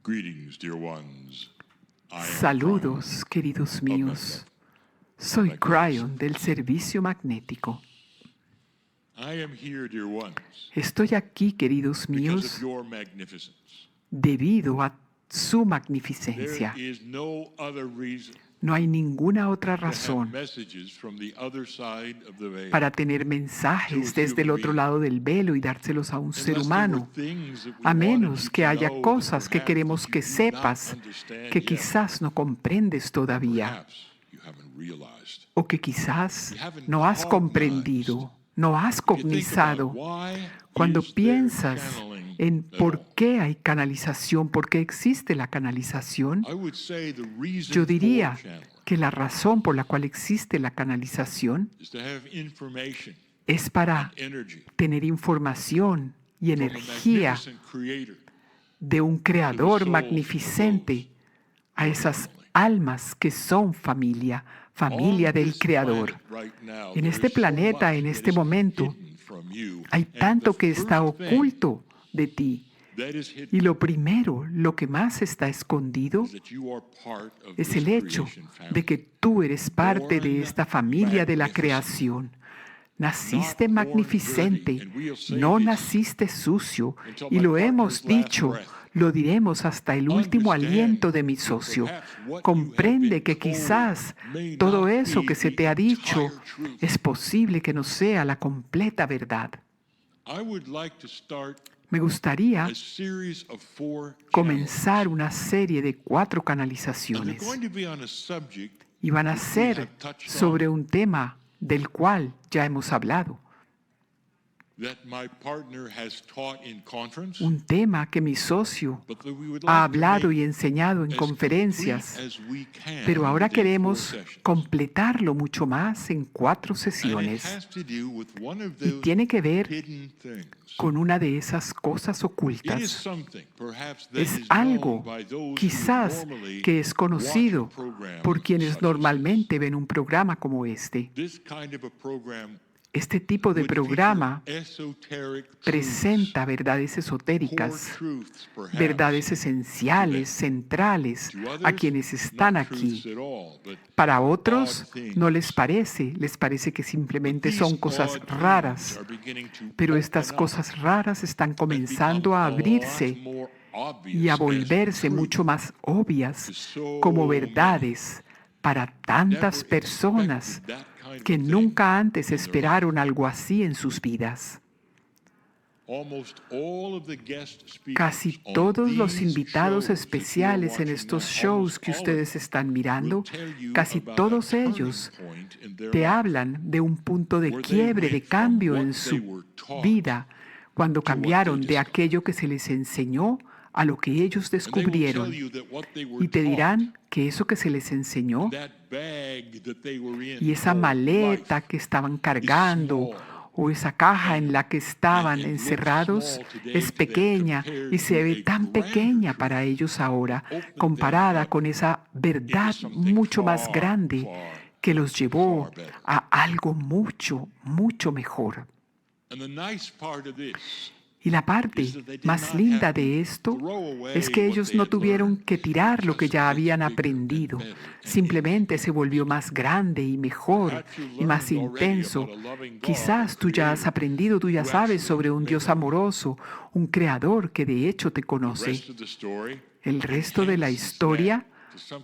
Greetings, dear ones. I am Saludos, queridos míos. Soy Cryon del Servicio Magnético. I am here, dear ones, Estoy aquí, queridos because of míos, your magnificence. debido a su There magnificencia. is no other reason No hay ninguna otra to have razón messages from the other side of the veil. para tener mensajes desde el otro lado del velo y dárselos a un ser humano, a menos que haya cosas que queremos que sepas que quizás no comprendes todavía, o que quizás no has comprendido, no has cognizado. Cuando piensas en por qué hay canalización, por qué existe la canalización, yo diría que la razón por la cual existe la canalización es para tener información y energía de un creador magnificente a esas almas que son familia del creador. En este planeta, en este momento, hay tanto que está oculto de ti. Y lo primero, lo que más está escondido, es el hecho de que tú eres parte de esta familia de la creación. Naciste magnificente, no naciste sucio, y lo hemos dicho, lo diremos hasta el último aliento de mi socio. Comprende que quizás todo eso que se te ha dicho es posible que no sea la completa verdad. Me gustaría comenzar una serie de 4 canalizaciones y van a ser sobre un tema del cual ya hemos hablado. Un tema que mi socio ha hablado y enseñado en conferencias, pero ahora queremos completarlo mucho más en 4 sesiones. Y tiene que ver con una de esas cosas ocultas. Es algo, quizás, que es conocido por quienes normalmente ven un programa como este. Este tipo de programa presenta verdades esotéricas, verdades esenciales, centrales a quienes están aquí. Para otros no les parece que simplemente son cosas raras, pero estas cosas raras están comenzando a abrirse y a volverse mucho más obvias como verdades para tantas personas que nunca antes esperaron algo así en sus vidas. Casi todos los invitados especiales en estos shows que ustedes están mirando, casi todos ellos te hablan de un punto de quiebre, de cambio en su vida, cuando cambiaron de aquello que se les enseñó a lo que ellos descubrieron. Y te dirán que eso que se les enseñó y esa maleta que estaban cargando o esa caja en la que estaban encerrados es pequeña y se ve tan pequeña para ellos ahora, comparada con esa verdad mucho más grande que los llevó a algo mucho, mucho mejor. Y la parte más linda de esto es que ellos no tuvieron que tirar lo que ya habían aprendido. Simplemente se volvió más grande y mejor y más intenso. Quizás tú ya has aprendido, tú ya sabes sobre un Dios amoroso, un creador que de hecho te conoce. El resto de la historia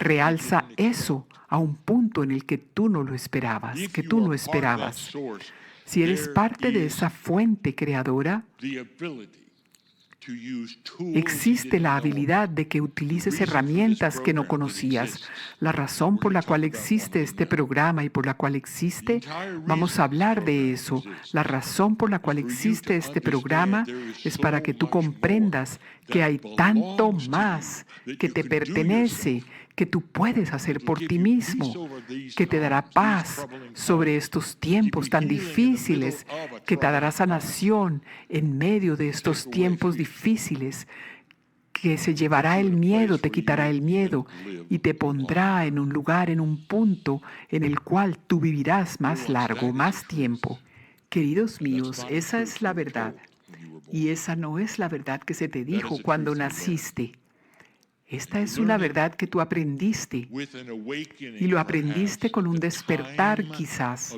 realza eso a un punto en el que tú no lo esperabas, que tú no esperabas. Si eres parte de esa fuente creadora, existe la habilidad de que utilices herramientas que no conocías. La razón por la cual existe este programa y por la cual existe, vamos a hablar de eso. La razón por la cual existe este programa es para que tú comprendas que hay tanto más que te pertenece, que tú puedes hacer por ti mismo, que te dará paz sobre estos tiempos tan difíciles, que te dará sanación en medio de estos tiempos difíciles, que se llevará el miedo, te quitará el miedo y te pondrá en un lugar, en un punto en el cual tú vivirás más largo, más tiempo. Queridos míos, esa es la verdad. Y esa no es la verdad que se te dijo cuando naciste. Esta es una verdad que tú aprendiste y lo aprendiste con un despertar quizás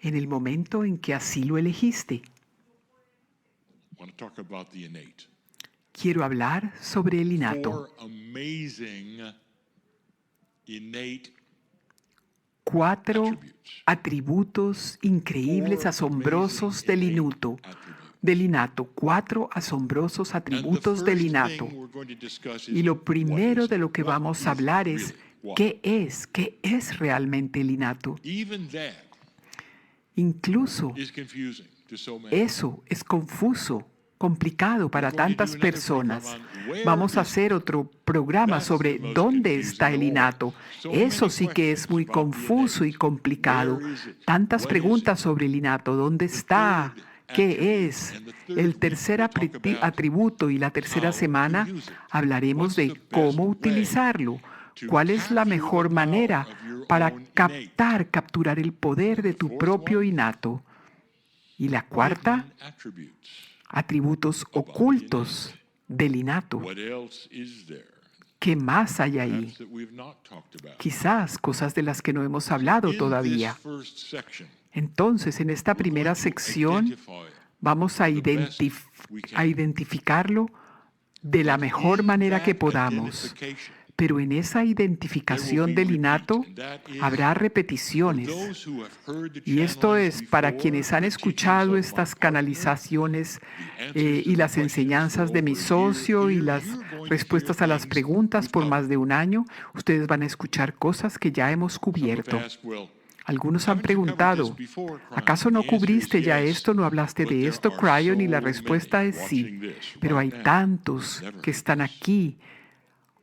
en el momento en que así lo elegiste. Quiero hablar sobre el innato. 4 atributos increíbles, asombrosos del innato. 4 asombrosos atributos del innato. Y lo primero de lo que vamos a hablar es ¿qué es realmente el innato? Incluso eso es confuso, complicado para tantas personas. Vamos a hacer otro programa sobre dónde está el innato. Eso sí que es muy confuso y complicado. Tantas preguntas sobre el innato. ¿Dónde está? ¿Qué es? El tercer atributo y la tercera semana hablaremos de cómo utilizarlo. ¿Cuál es la mejor manera para capturar el poder de tu propio innato? Y la cuarta, atributos ocultos del innato. ¿Qué más hay ahí? Quizás cosas de las que no hemos hablado todavía. Entonces, en esta primera sección vamos a identificarlo de la mejor manera que podamos. Pero en esa identificación del innato habrá repeticiones. Y esto es para quienes han escuchado estas canalizaciones y las enseñanzas de mi socio y las respuestas a las preguntas por más de un año. Ustedes van a escuchar cosas que ya hemos cubierto. Algunos han preguntado, ¿acaso no cubriste ya esto, no hablaste de esto, Cryon? Y la respuesta es sí. Pero hay tantos que están aquí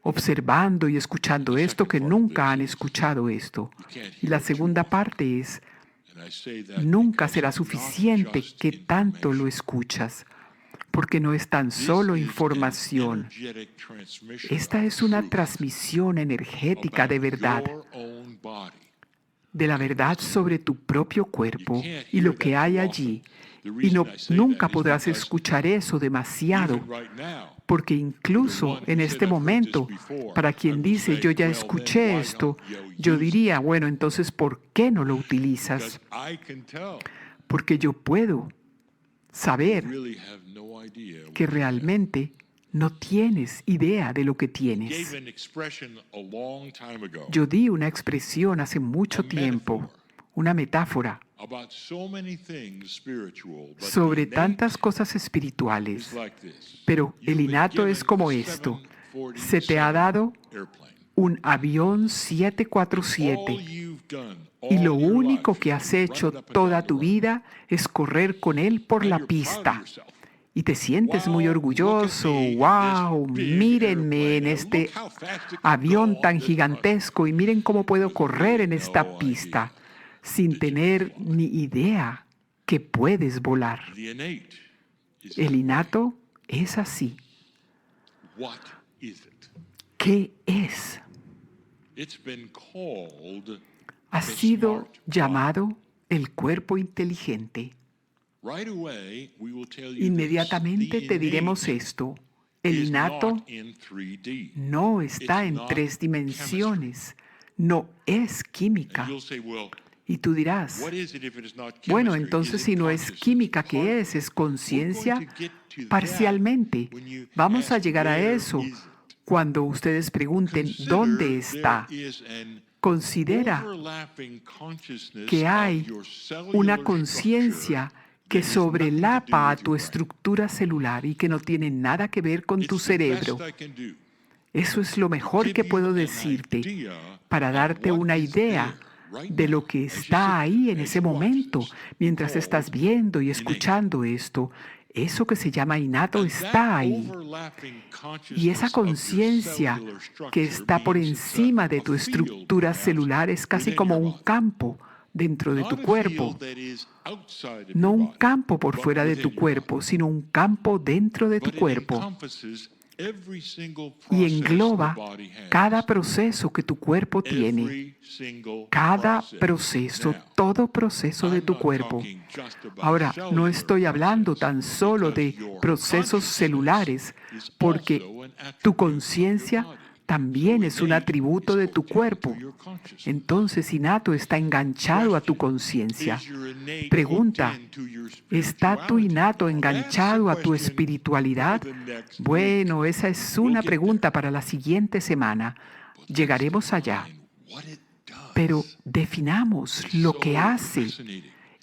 observando y escuchando esto que nunca han escuchado esto. Y la segunda parte es, nunca será suficiente que tanto lo escuchas, porque no es tan solo información. Esta es una transmisión energética de verdad, de la verdad sobre tu propio cuerpo y lo que hay allí. Y nunca podrás escuchar eso demasiado, porque incluso en este momento, para quien dice, yo ya escuché esto, yo diría, bueno, entonces, ¿por qué no lo utilizas? Porque yo puedo saber que realmente no tienes idea de lo que tienes. Yo di una expresión hace mucho tiempo, una metáfora, sobre tantas cosas espirituales, pero el innato es como esto. Se te ha dado un avión 747 y lo único que has hecho toda tu vida es correr con él por la pista. Y te sientes muy orgulloso. ¡Wow! Mírenme en este avión tan gigantesco y miren cómo puedo correr en esta pista sin tener ni idea que puedes volar. El innato es así. ¿Qué es? Ha sido llamado el cuerpo inteligente. Inmediatamente te diremos esto. El innato no está en 3 dimensiones, no es química. Y tú dirás, bueno, entonces si no es química, ¿qué es? ¿Es conciencia? Parcialmente. Vamos a llegar a eso cuando ustedes pregunten, ¿dónde está? Considera que hay una conciencia que sobrelapa a tu estructura celular y que no tiene nada que ver con tu cerebro. Eso es lo mejor que puedo decirte para darte una idea de lo que está ahí en ese momento, mientras estás viendo y escuchando esto. Eso que se llama innato está ahí. Y esa conciencia que está por encima de tu estructura celular es casi como un campo dentro de tu cuerpo. No un campo por fuera de tu cuerpo, sino un campo dentro de tu cuerpo. Y engloba cada proceso que tu cuerpo tiene. Cada proceso, todo proceso de tu cuerpo. Ahora, no estoy hablando tan solo de procesos celulares, porque Tu conciencia también es un atributo de tu cuerpo. Entonces, innato está enganchado a tu conciencia. Pregunta, ¿está tu innato enganchado a tu espiritualidad? Bueno, esa es una pregunta para la siguiente semana. Llegaremos allá. Pero definamos lo que hace,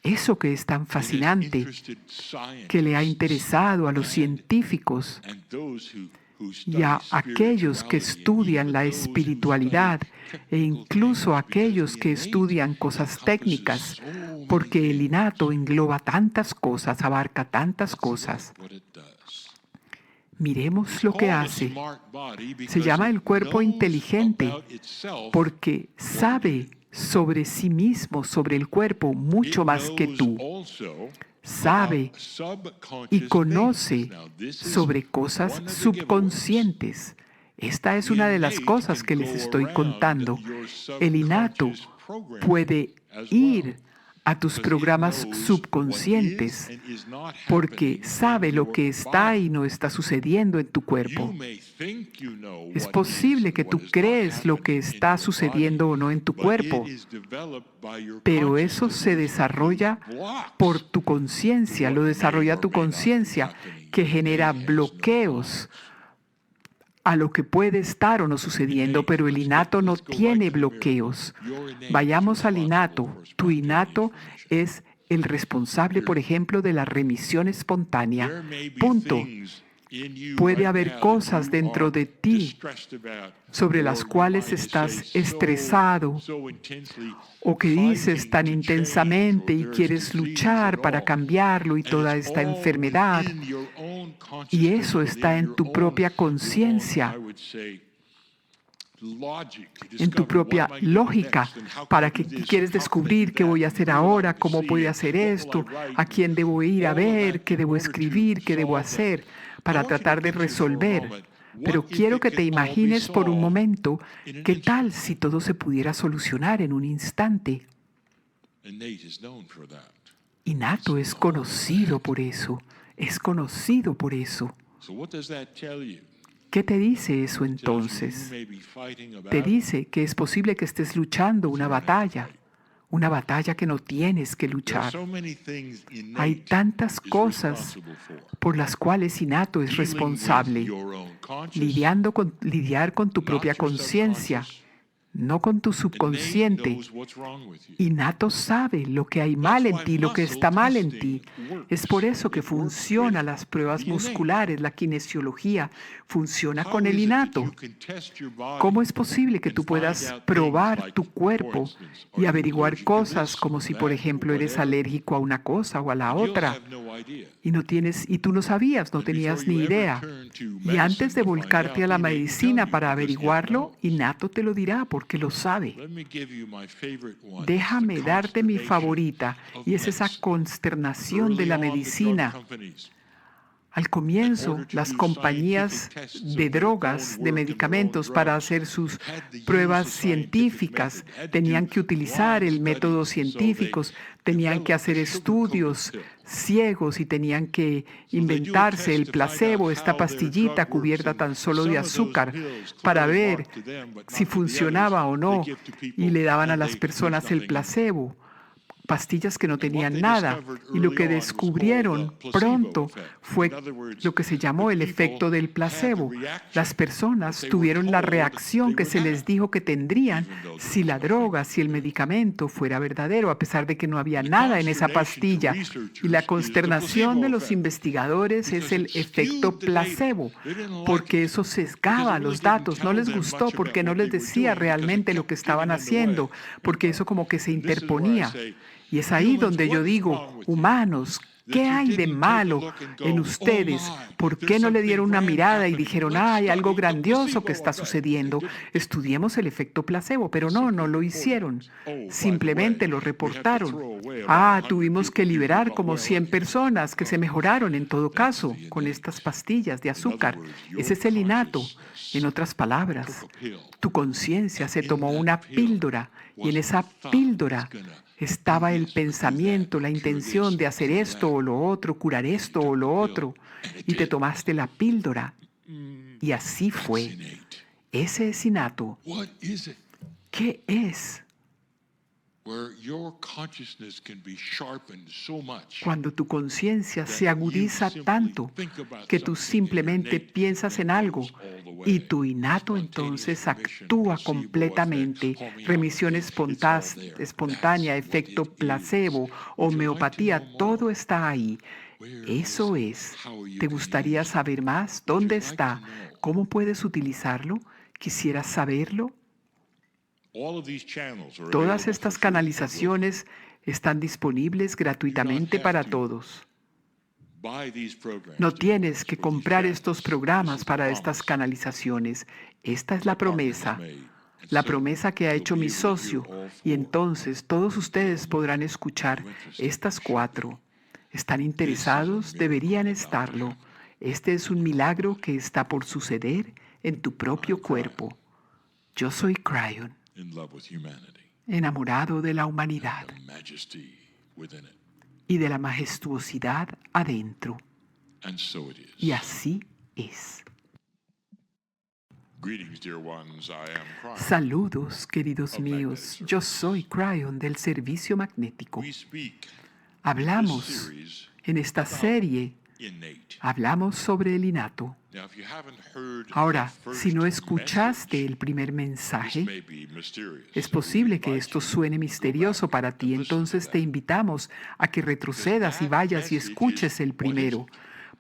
eso que es tan fascinante, que le ha interesado a los científicos y a aquellos que estudian la espiritualidad e incluso a aquellos que estudian cosas técnicas, porque el innato engloba tantas cosas, abarca tantas cosas. Miremos lo que hace. Se llama el cuerpo inteligente porque sabe sobre sí mismo, sobre el cuerpo, mucho más que tú. Sabe y conoce sobre cosas subconscientes. Esta es una de las cosas que les estoy contando. El innato puede ir a tus programas subconscientes porque sabe lo que está y no está sucediendo en tu cuerpo. Es posible que tú crees lo que está sucediendo o no en tu cuerpo, pero eso se desarrolla por tu conciencia, lo desarrolla tu conciencia, que genera bloqueos a lo que puede estar o no sucediendo, pero el innato no tiene bloqueos. Vayamos al innato. Tu innato es el responsable, por ejemplo, de la remisión espontánea. Punto. Puede haber cosas dentro de ti sobre las cuales estás estresado o que dices tan intensamente y quieres luchar para cambiarlo y toda esta enfermedad. Y eso está en tu propia conciencia, en tu propia lógica, para que quieres descubrir qué voy a hacer ahora, cómo voy a hacer esto, a quién debo ir a ver, qué debo escribir, qué debo hacer, para tratar de resolver. Pero quiero que te imagines por un momento qué tal si todo se pudiera solucionar en un instante. Innato es conocido por eso, es conocido por eso. ¿Qué te dice eso entonces? Te dice que es posible que estés luchando una batalla que no tienes que luchar. Hay tantas cosas por las cuales innato es responsable. Lidiar con tu propia conciencia, no con tu subconsciente. Innato sabe lo que hay mal en ti, lo que está mal en ti. Es por eso que funcionan las pruebas musculares, la kinesiología, funciona con el innato. ¿Cómo es posible que tú puedas probar tu cuerpo y averiguar cosas como si, por ejemplo, eres alérgico a una cosa o a la otra? Y tú no sabías, no tenías ni idea. Y antes de volcarte a la medicina para averiguarlo, innato te lo dirá porque lo sabe. Déjame darte mi favorita, y es esa consternación de la medicina. Al comienzo, las compañías de drogas, de medicamentos, para hacer sus pruebas científicas, tenían que utilizar el método científico, tenían que hacer estudios ciegos y tenían que inventarse el placebo, esta pastillita cubierta tan solo de azúcar, para ver si funcionaba o no, y le daban a las personas el placebo. Pastillas que no tenían nada, y lo que descubrieron pronto fue lo que se llamó el efecto del placebo. Las personas tuvieron la reacción que se les dijo que tendrían si la droga, si el medicamento fuera verdadero, a pesar de que no había nada en esa pastilla. Y la consternación de los investigadores es el efecto placebo, porque eso sesgaba los datos. No les gustó porque no les decía realmente lo que estaban haciendo, porque eso como que se interponía. Y es ahí donde yo digo, humanos, ¿qué hay de malo en ustedes? ¿Por qué no le dieron una mirada y dijeron, hay algo grandioso que está sucediendo? Estudiemos el efecto placebo, pero no lo hicieron. Simplemente lo reportaron. Tuvimos que liberar como 100 personas que se mejoraron en todo caso con estas pastillas de azúcar. Ese es el innato. En otras palabras, tu conciencia se tomó una píldora y en esa píldora estaba el pensamiento, la intención de hacer esto o lo otro, curar esto o lo otro, y te tomaste la píldora Y así That's fue. innate. Ese es innato. What is it? ¿Qué es? Where your consciousness can be sharpened so much Cuando tu conciencia se that agudiza you simply tanto think about que tú something and your simplemente innate piensas en then algo goes all the way. y tu innato Spontaneous entonces remission, actúa placebo completamente, effects, remisión homeopathy, it's all there. espontánea, That's what efecto it is. placebo, Would you like to homeopatía, know todo more? está ahí. Where Eso is it? es. How you ¿Te can gustaría use it? saber más? Would you ¿Dónde like to está? know? ¿Cómo puedes utilizarlo? ¿Quisieras saberlo? All of these channels are Todas available estas for free and will canalizaciones están disponibles gratuitamente para todos. buy these programs No to tienes que for these comprar estos channels. programas This is the para estas promise canalizaciones. Esta es la my partner has promesa. made. And La so promesa que ha you'll hecho be mi able to hear socio. all Y four. entonces todos ustedes podrán Are escuchar you interested? estas You should 4. be. ¿Están This is a interesados? miracle Deberían about to estarlo. happen. Este es un milagro que está por suceder en tu propio I'm crying. cuerpo. Yo soy Cryon, In love with humanity enamorado de la and humanidad the majesty within it. y de la majestuosidad adentro. And so it is. Y así es. Greetings, dear ones. I am Cryon. Saludos, queridos Of míos. Magnetic Yo Services. soy Cryon del servicio magnético. We speak Hablamos in this series en esta about serie, innate. hablamos sobre el innato. Now, if you haven't heard Ahora, the first si no escuchaste message, el primer this mensaje, may be mysterious. es So we posible que invite esto you to suene go misterioso back para and ti, listen to entonces te that. invitamos a que retrocedas y vayas y escuches el primero,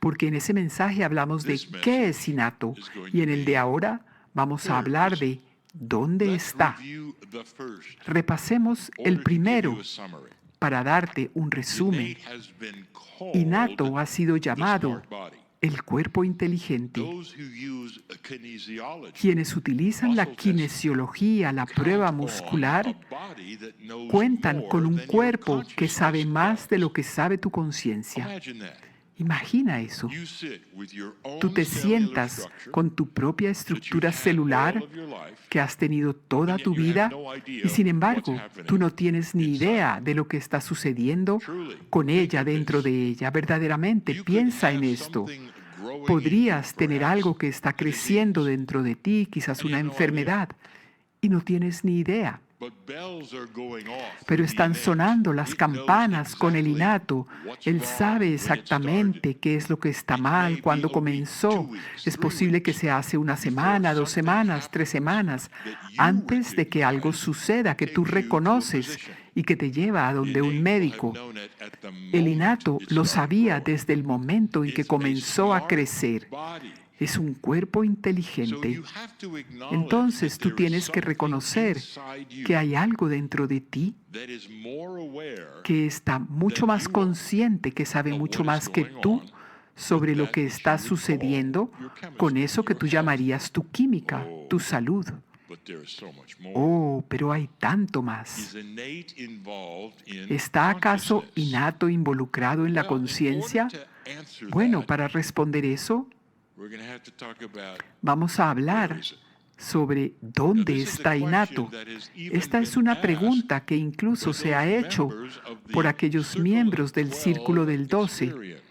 porque en ese mensaje hablamos de qué es innato y en el de ahora vamos a hablar de dónde Let's está. review the first Repasemos in el order to give primero you a summary. para darte un resumen. Innate has been called Innato ha sido the llamado smart body. el cuerpo inteligente. Those who use a kinesiology Quienes utilizan la muscle testing kinesiología, la count prueba on muscular, a body that knows cuentan more con un than your cuerpo que sabe consciousness más de does. lo que sabe tu conciencia. Imagine that. Imagina eso. You sit with your own Tú te cellular sientas structure con tu propia that you've estructura had celular all of your life, que has tenido toda and yet tu you have vida no idea y sin what's embargo happening tú no tienes ni inside. idea de lo que está sucediendo Truly, con think ella, of dentro this. de ella. Verdaderamente, You could piensa en have esto. something growing in you, Podrías tener perhaps algo que está a disease, creciendo dentro de ti, quizás and you una have no enfermedad, y no tienes ni idea. but bells are going off Pero with the están innate. sonando las It knows campanas con el exactly innato. what's Él wrong, sabe when it exactamente started. qué es lo que está It may mal, be cuándo a week, comenzó. 2 weeks, Es 3 posible que weeks sea hace una before semana, 2 something semanas, 3 happens semanas, that you antes de que algo recognize suceda, que tú takes you to a reconoces physician. y que te lleva a donde un Innate will have médico. known it at the El moment innato it lo started sabía growing. desde el momento en que It's a comenzó a smart crecer. body. Es un cuerpo So inteligente. you have to acknowledge Entonces that tú there is tienes que something reconocer inside you que hay algo dentro de ti that is more aware que está mucho than más you are consciente, que sabe of mucho what más is que going tú on sobre with lo that que which you está would call sucediendo your chemistry, con eso que your tú health. llamarías tu química, tu Oh. salud. But there is so much more. Oh, pero hay tanto más. Is innate involved in ¿Está acaso consciousness? innato involucrado en la Well, in conciencia? order to answer Bueno, that, para responder eso, we're going to have to talk about vamos a where hablar is it. sobre Now, dónde this is a está innato. question that has even Esta es been una asked pregunta que incluso for se ha those hecho members of the por aquellos Circle miembros of del 12 Círculo del 12. experience.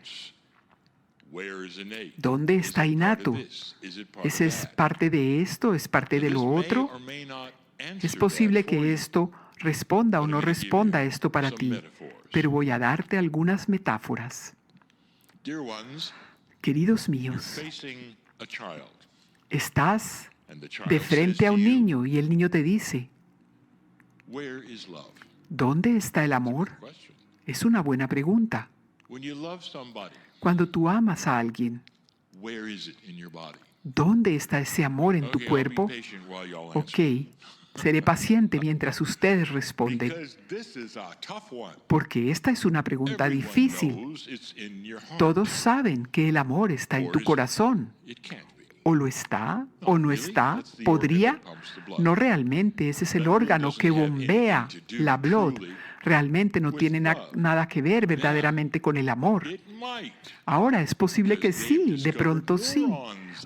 Where is innate? ¿Dónde Is está it part of innato? this? Is it part of ¿Ese es that? parte de esto? ¿Es parte de Now, lo this may otro? or may not Es answer posible that for que you, esto responda o but no I'm gonna give responda you esto para some ti, metaphors. pero voy a darte algunas metáforas. Dear ones, Queridos you're míos, facing a child, estás and the child de says frente a to un you, niño y el niño te dice, where is love? ¿dónde está el amor? Question. Es una buena pregunta. When you love somebody, Cuando tú amas a alguien, where is it in your body? ¿dónde está ese amor en tu Okay, I'll be cuerpo? patient while y'all answer. Ok, seré paciente mientras ustedes responden, Because this is a tough one. porque esta es una pregunta Everyone difícil. knows it's in your heart. Todos saben que el amor está en tu corazón. It can't be. O lo está, o no está. ¿Podría? No realmente, ese es el órgano que bombea la blood. Realmente no tiene nada que ver verdaderamente con el amor. It might. Ahora es posible que sí, de pronto sí,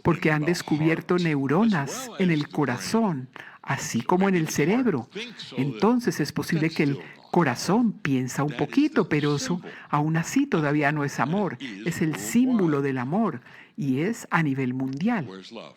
porque han descubierto neuronas en el corazón, así como en el cerebro. Entonces es posible que el corazón piensa un poquito, pero eso aún así todavía no es amor, es el símbolo del amor. y es a nivel mundial. Where's love?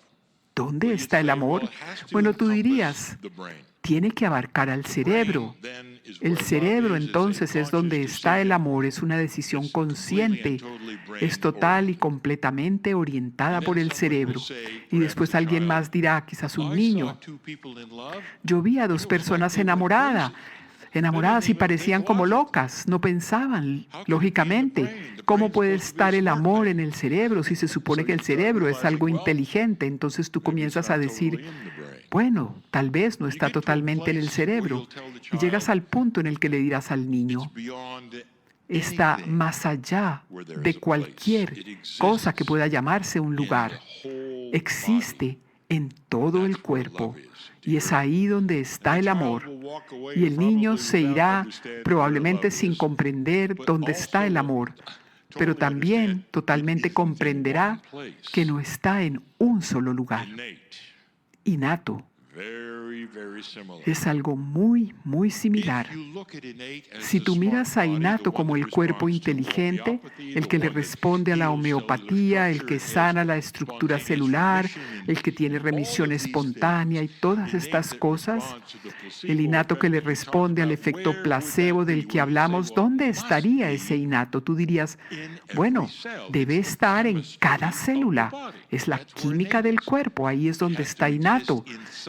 ¿Dónde Well, you'd está el say, well, amor? it has to Bueno, tú encompass dirías, the brain. tiene que abarcar al cerebro. Brain, then, is El where love cerebro is. It's a entonces es donde conscious está el decision. amor, es una decisión It's completely and consciente, totally es total y brain-oriented. completamente orientada And por then el someone will cerebro. say, Y perhaps después a alguien child, más dirá, quizás un I saw niño, two people in love. yo vi a dos It was like personas they went enamoradas, crazy. enamoradas y parecían como locas, no pensaban lógicamente. ¿Cómo puede estar el amor en el cerebro si se supone que el cerebro es algo inteligente? Entonces tú comienzas a decir, bueno, tal vez no está totalmente en el cerebro. Y llegas al punto en el que le dirás al niño, está más allá de cualquier cosa que pueda llamarse un lugar. Existe en todo el cuerpo. Y es ahí donde está el amor. Y el niño se irá probablemente sin comprender dónde está el amor, pero también totalmente comprenderá que no está en un solo lugar. Innato. Es algo muy, muy similar. Si tú miras a innato como el cuerpo inteligente, el que le responde a la homeopatía, el que sana la estructura celular, el que tiene remisión espontánea y todas estas cosas, el innato que le responde al efecto placebo del que hablamos, ¿dónde estaría ese innato? Tú dirías, bueno, debe estar en cada célula. Es la química del cuerpo, ahí es donde está innato.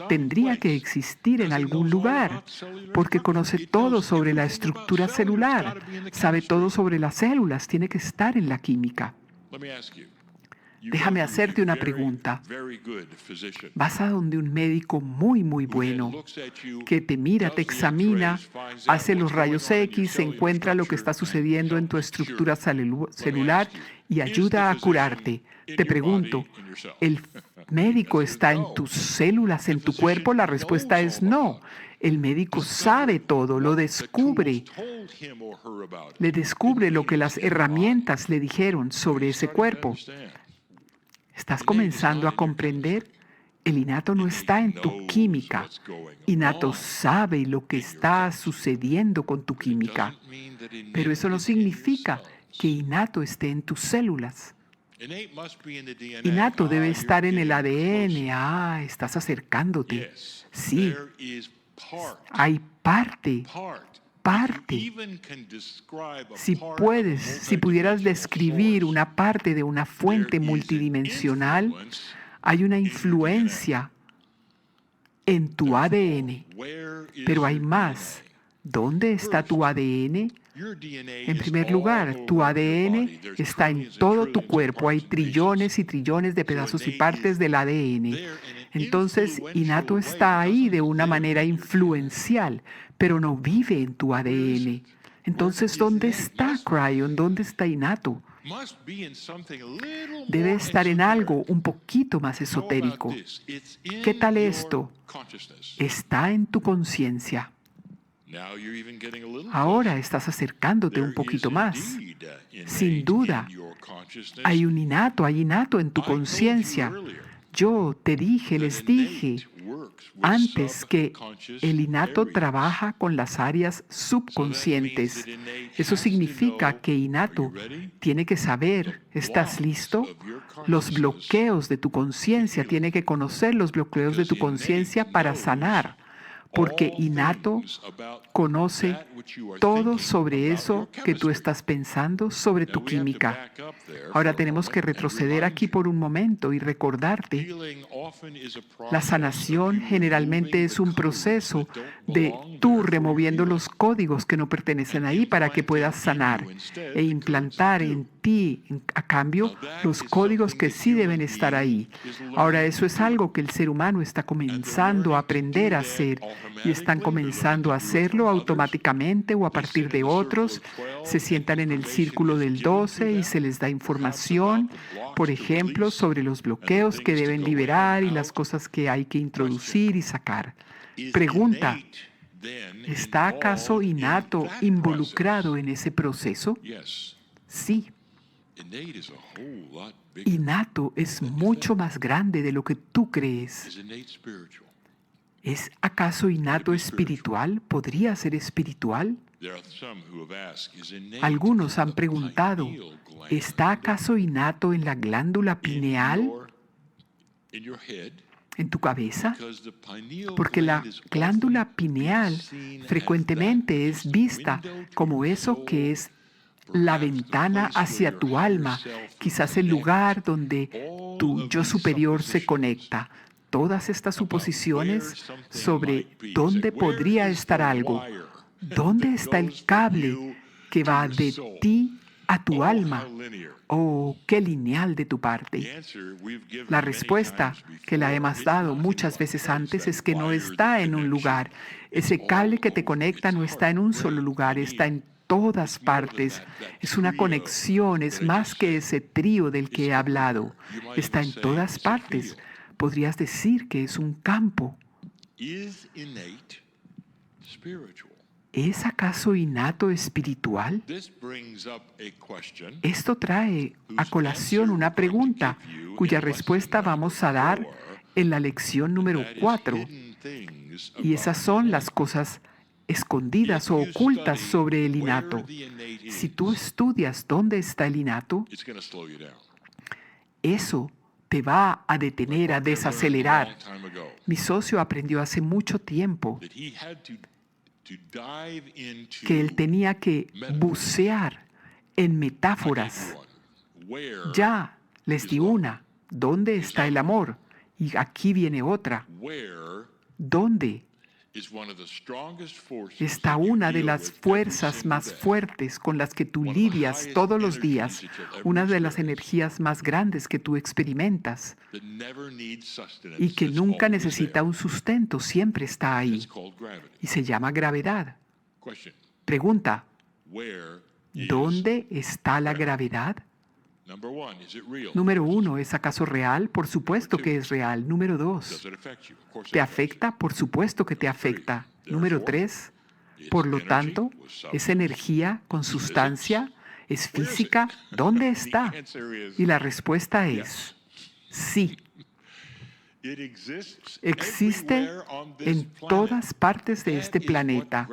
Tendría que existir en algún lugar, porque conoce todo sobre la estructura celular, sabe todo sobre las células, tiene que estar en la química. Déjame hacerte una pregunta. Vas a donde un médico muy, muy bueno, que te mira, te examina, hace los rayos X, encuentra lo que está sucediendo en tu estructura celular y ayuda a curarte. Te pregunto, ¿el médico está en tus células, en tu cuerpo? La respuesta es no. El médico sabe todo, lo descubre. Le descubre lo que las herramientas le dijeron sobre ese cuerpo. ¿Estás comenzando a comprender? El innato no está en tu química. Innato sabe lo que está sucediendo con tu química. Pero eso no significa que innato esté en tus células. Innato debe estar en el ADN. Ah, estás acercándote. Sí, hay parte. Si pudieras describir una parte de una fuente multidimensional, hay una influencia en tu ADN. Pero hay más. ¿Dónde está tu ADN? En primer lugar, tu ADN está en todo tu cuerpo. Hay trillones y trillones de pedazos y partes del ADN. Entonces, innato está ahí de una manera influencial, pero no vive en tu ADN. Entonces, ¿dónde está Cryon? ¿Dónde está innato? Debe estar en algo un poquito más esotérico. ¿Qué tal esto? Está en tu conciencia. Ahora estás acercándote un poquito más. Sin duda, hay innato en tu conciencia. Yo les dije antes que el innato trabaja con las áreas subconscientes. Eso significa que innato tiene que saber, ¿estás listo? Los bloqueos de tu conciencia, tiene que conocer los bloqueos de tu conciencia para sanar. Porque innato conoce todo sobre eso que tú estás pensando, sobre tu química. Ahora tenemos que retroceder aquí por un momento y recordarte, la sanación generalmente es un proceso de tú removiendo los códigos que no pertenecen ahí para que puedas sanar e implantar en ti, a cambio, los códigos que sí deben estar ahí. Ahora, eso es algo que el ser humano está comenzando a aprender a hacer y están comenzando a hacerlo automáticamente o a partir de otros. Se sientan en el círculo del 12 y se les da información, por ejemplo, sobre los bloqueos que deben liberar y las cosas que hay que introducir y sacar. Pregunta, ¿está acaso innato involucrado en ese proceso? Sí. Innato es mucho más grande de lo que tú crees. ¿Es acaso innato espiritual? ¿Podría ser espiritual? Algunos han preguntado, ¿está acaso innato en la glándula pineal en tu cabeza? Porque la glándula pineal frecuentemente es vista como eso que es la ventana hacia tu alma, quizás el lugar donde tu yo superior se conecta. Todas estas suposiciones sobre dónde podría estar algo, dónde está el cable que va de ti a tu alma. Oh, qué lineal de tu parte. La respuesta que la hemos dado muchas veces antes es que no está en un lugar. Ese cable que te conecta no está en un solo lugar, está en todas partes. Es una conexión, es más que ese trío del que he hablado. Está en todas partes. Podrías decir que es un campo. ¿Es acaso innato espiritual? Esto trae a colación una pregunta cuya respuesta vamos a dar en la lección número 4. Y esas son las cosas escondidas o ocultas sobre el innato. Si tú estudias dónde está el innato, eso te va a detener, a desacelerar. Mi socio aprendió hace mucho tiempo que él tenía que bucear en metáforas. Ya les di una. ¿Dónde está el amor? Y aquí viene otra. ¿Dónde está una de las fuerzas más fuertes con las que tú lidias todos los días? Una de las energías más grandes que tú experimentas y que nunca necesita un sustento, siempre está ahí. Y se llama gravedad. Pregunta, ¿dónde está la gravedad? Número 1, ¿es acaso real? Por supuesto que es real. Número 2, ¿te afecta? Por supuesto que te afecta. Número 3, por lo tanto, ¿es energía con sustancia? ¿Es física? ¿Dónde está? Y la respuesta es sí. Existe en todas partes de este planeta.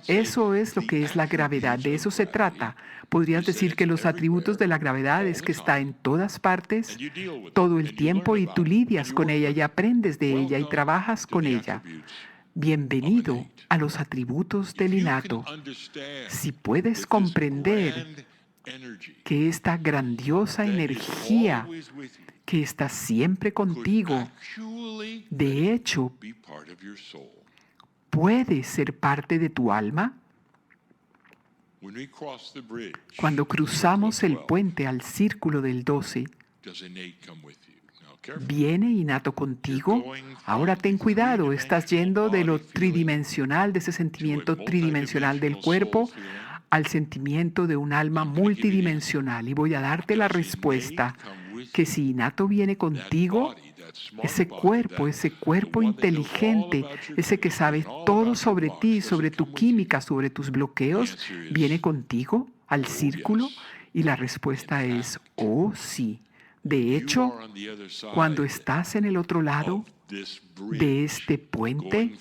Eso es lo que es la gravedad, de eso se trata. Podrías decir que los atributos de la gravedad es que está en todas partes, todo el tiempo, y tú lidias con ella y aprendes de ella y trabajas con ella. Bienvenido a los atributos del innato. Si puedes comprender que esta grandiosa energía que está siempre contigo, de hecho, puede ser parte de tu alma. Cuando cruzamos el puente al círculo del 12, ¿viene innato contigo? Ahora ten cuidado, estás yendo de lo tridimensional, de ese sentimiento tridimensional del cuerpo, al sentimiento de un alma multidimensional. Y voy a darte la respuesta que si innato viene contigo, ese cuerpo inteligente, ese que sabe todo sobre ti, sobre tu química, sobre tus bloqueos, viene contigo al círculo. Y la respuesta es, oh sí. De hecho, cuando estás en el otro lado de este puente,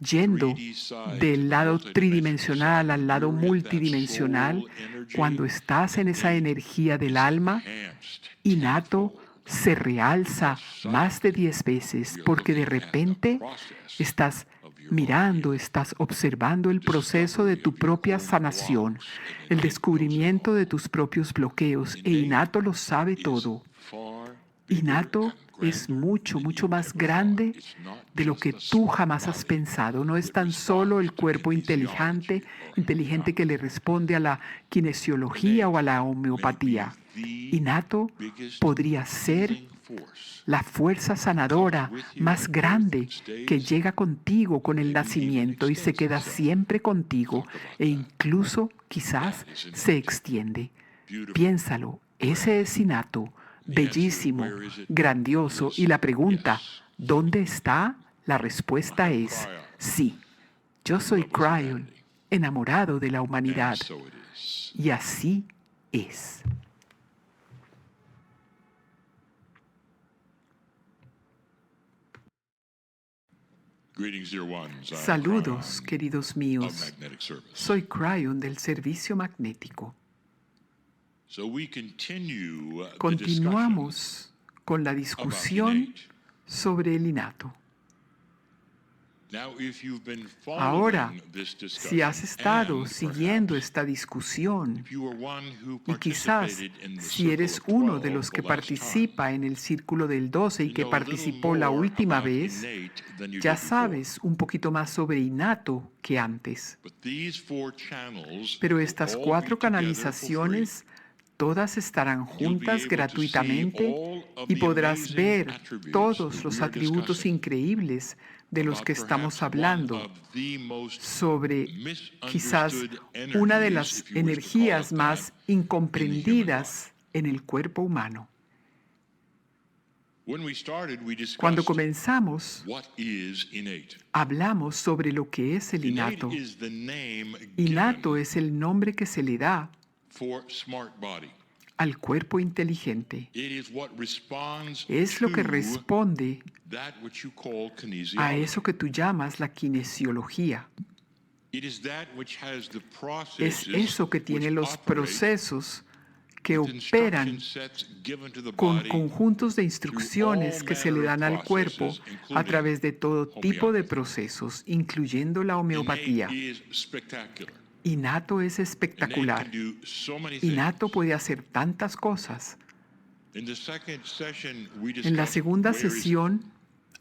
yendo del lado tridimensional al lado multidimensional, cuando estás en esa energía del alma, innato se realza más de 10 veces, porque de repente estás mirando, estás observando el proceso de tu propia sanación, el descubrimiento de tus propios bloqueos, e innato lo sabe todo. Innato es mucho, mucho más grande de lo que tú jamás has pensado. No es tan solo el cuerpo inteligente que le responde a la kinesiología o a la homeopatía. Innato podría ser la fuerza sanadora más grande que llega contigo con el nacimiento y se queda siempre contigo e incluso quizás se extiende. Piénsalo, ese es innato, bellísimo, grandioso. Y la pregunta, ¿dónde está? La respuesta es sí. Yo soy Cryon, enamorado de la humanidad. Y así es. Greetings, dear ones. I'm Saludos, Brian queridos of míos. Magnetic Service. Soy Cryon del servicio magnético. So we continue the discussion Continuamos con la about discusión innate. sobre el innato. Now, if you've been Ahora, following this discussion, si has estado and siguiendo perhaps esta discusión, if you were one who y quizás participated in the si circle eres of uno 12 de los que the last time, participa en el círculo del 12 y you que know a little participó la more última about vez, innate than you ya did before. sabes un poquito más sobre innato que antes. But these 4 channels Pero will estas all 4 be together for free. canalizaciones todas estarán You'll be juntas able to see gratuitamente all of y the podrás amazing ver attributes todos that los we are atributos discussing increíbles de los about que estamos perhaps one hablando, of the most sobre quizás misunderstood una de energies, las if you wish to call energías it that, más incomprendidas en el cuerpo humano. When we started, we Cuando discussed comenzamos, what is innate. hablamos sobre lo que es el Innate innato. is the name Innato given es el nombre que se le da for smart body. al cuerpo inteligente. It is what responds Es lo que to responde that which you call a kinesiology. eso que tú llamas la kinesiología. It is that which has the Es processes eso que tiene which los operate procesos que with operan instruction sets given to the con body conjuntos de instrucciones que se le dan al cuerpo a través de todo tipo de homeopathy. procesos, incluyendo la homeopatía. Innate is spectacular. Innato es Innate espectacular. can do so many things. Innato puede hacer tantas cosas. In the second session, we En la discussed segunda where is it. sesión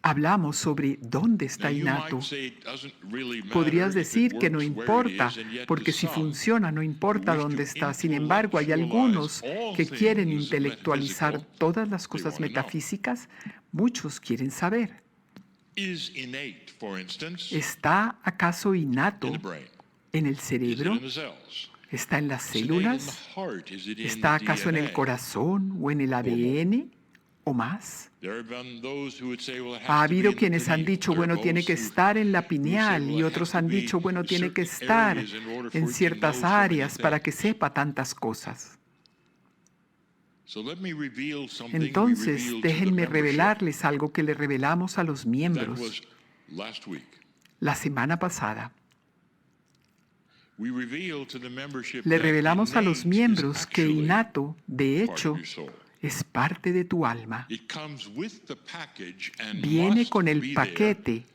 hablamos sobre dónde está Now, you might innato. say it doesn't really matter Podrías if it decir que no works where it importa, is, and yet porque to si some funciona no importa who wish dónde to está. Sin embargo, hay algunos intellectualize all que quieren things intelectualizar metaphysical. todas las They cosas wanna know. metafísicas. Muchos quieren saber, Is innate, for instance, ¿está acaso innato in the brain? en el Is it cerebro? in the cells? ¿Está en las Is it innate in the células? heart? Is it in ¿Está the acaso en el DNA? corazón o en el ADN o más? There have been those who would say, well, it has Ha to be habido in the quienes han pineal. dicho, There are bueno, tiene those que who estar en la would say, pineal, well, y it otros has to han be dicho, bueno, in tiene que certain estar areas in order for en it to ciertas know so many áreas para que things. sepa tantas cosas. So let me reveal something we Entonces, revealed to the déjenme membership. revelarles algo que le revelamos a los That miembros was last week. la semana pasada. We revealed to the membership Le that revelamos a los innate is miembros que actually innato, de part of hecho, your soul. es parte de tu alma. It comes with the package and Viene must con be el there paquete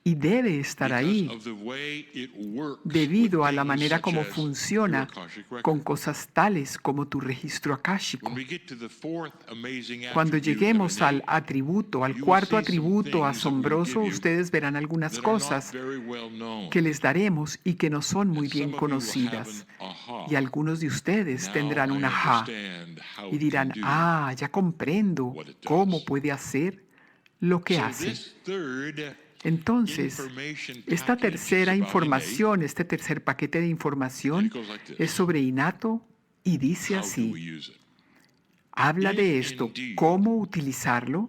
y debe estar because ahí of the way it works debido with a la things manera such como as your funciona Akashic record. con cosas tales como tu registro akáshico. When we get to the fourth amazing Cuando attribute lleguemos of al innate, atributo, al you will cuarto see some atributo things that we asombroso, give you ustedes verán algunas that are not cosas very well known. que les daremos y que no son muy And bien some of you will have conocidas. an aha. Y algunos de ustedes Now tendrán I un ajá understand how y it dirán, can do. ah, ya comprendo what it does. cómo puede hacer lo que So hace. this third Entonces, information esta package tercera is about información, este tercer paquete de información It goes like this. es sobre innato y dice innate. How do we así, use it? habla If de esto, indeed cómo utilizarlo,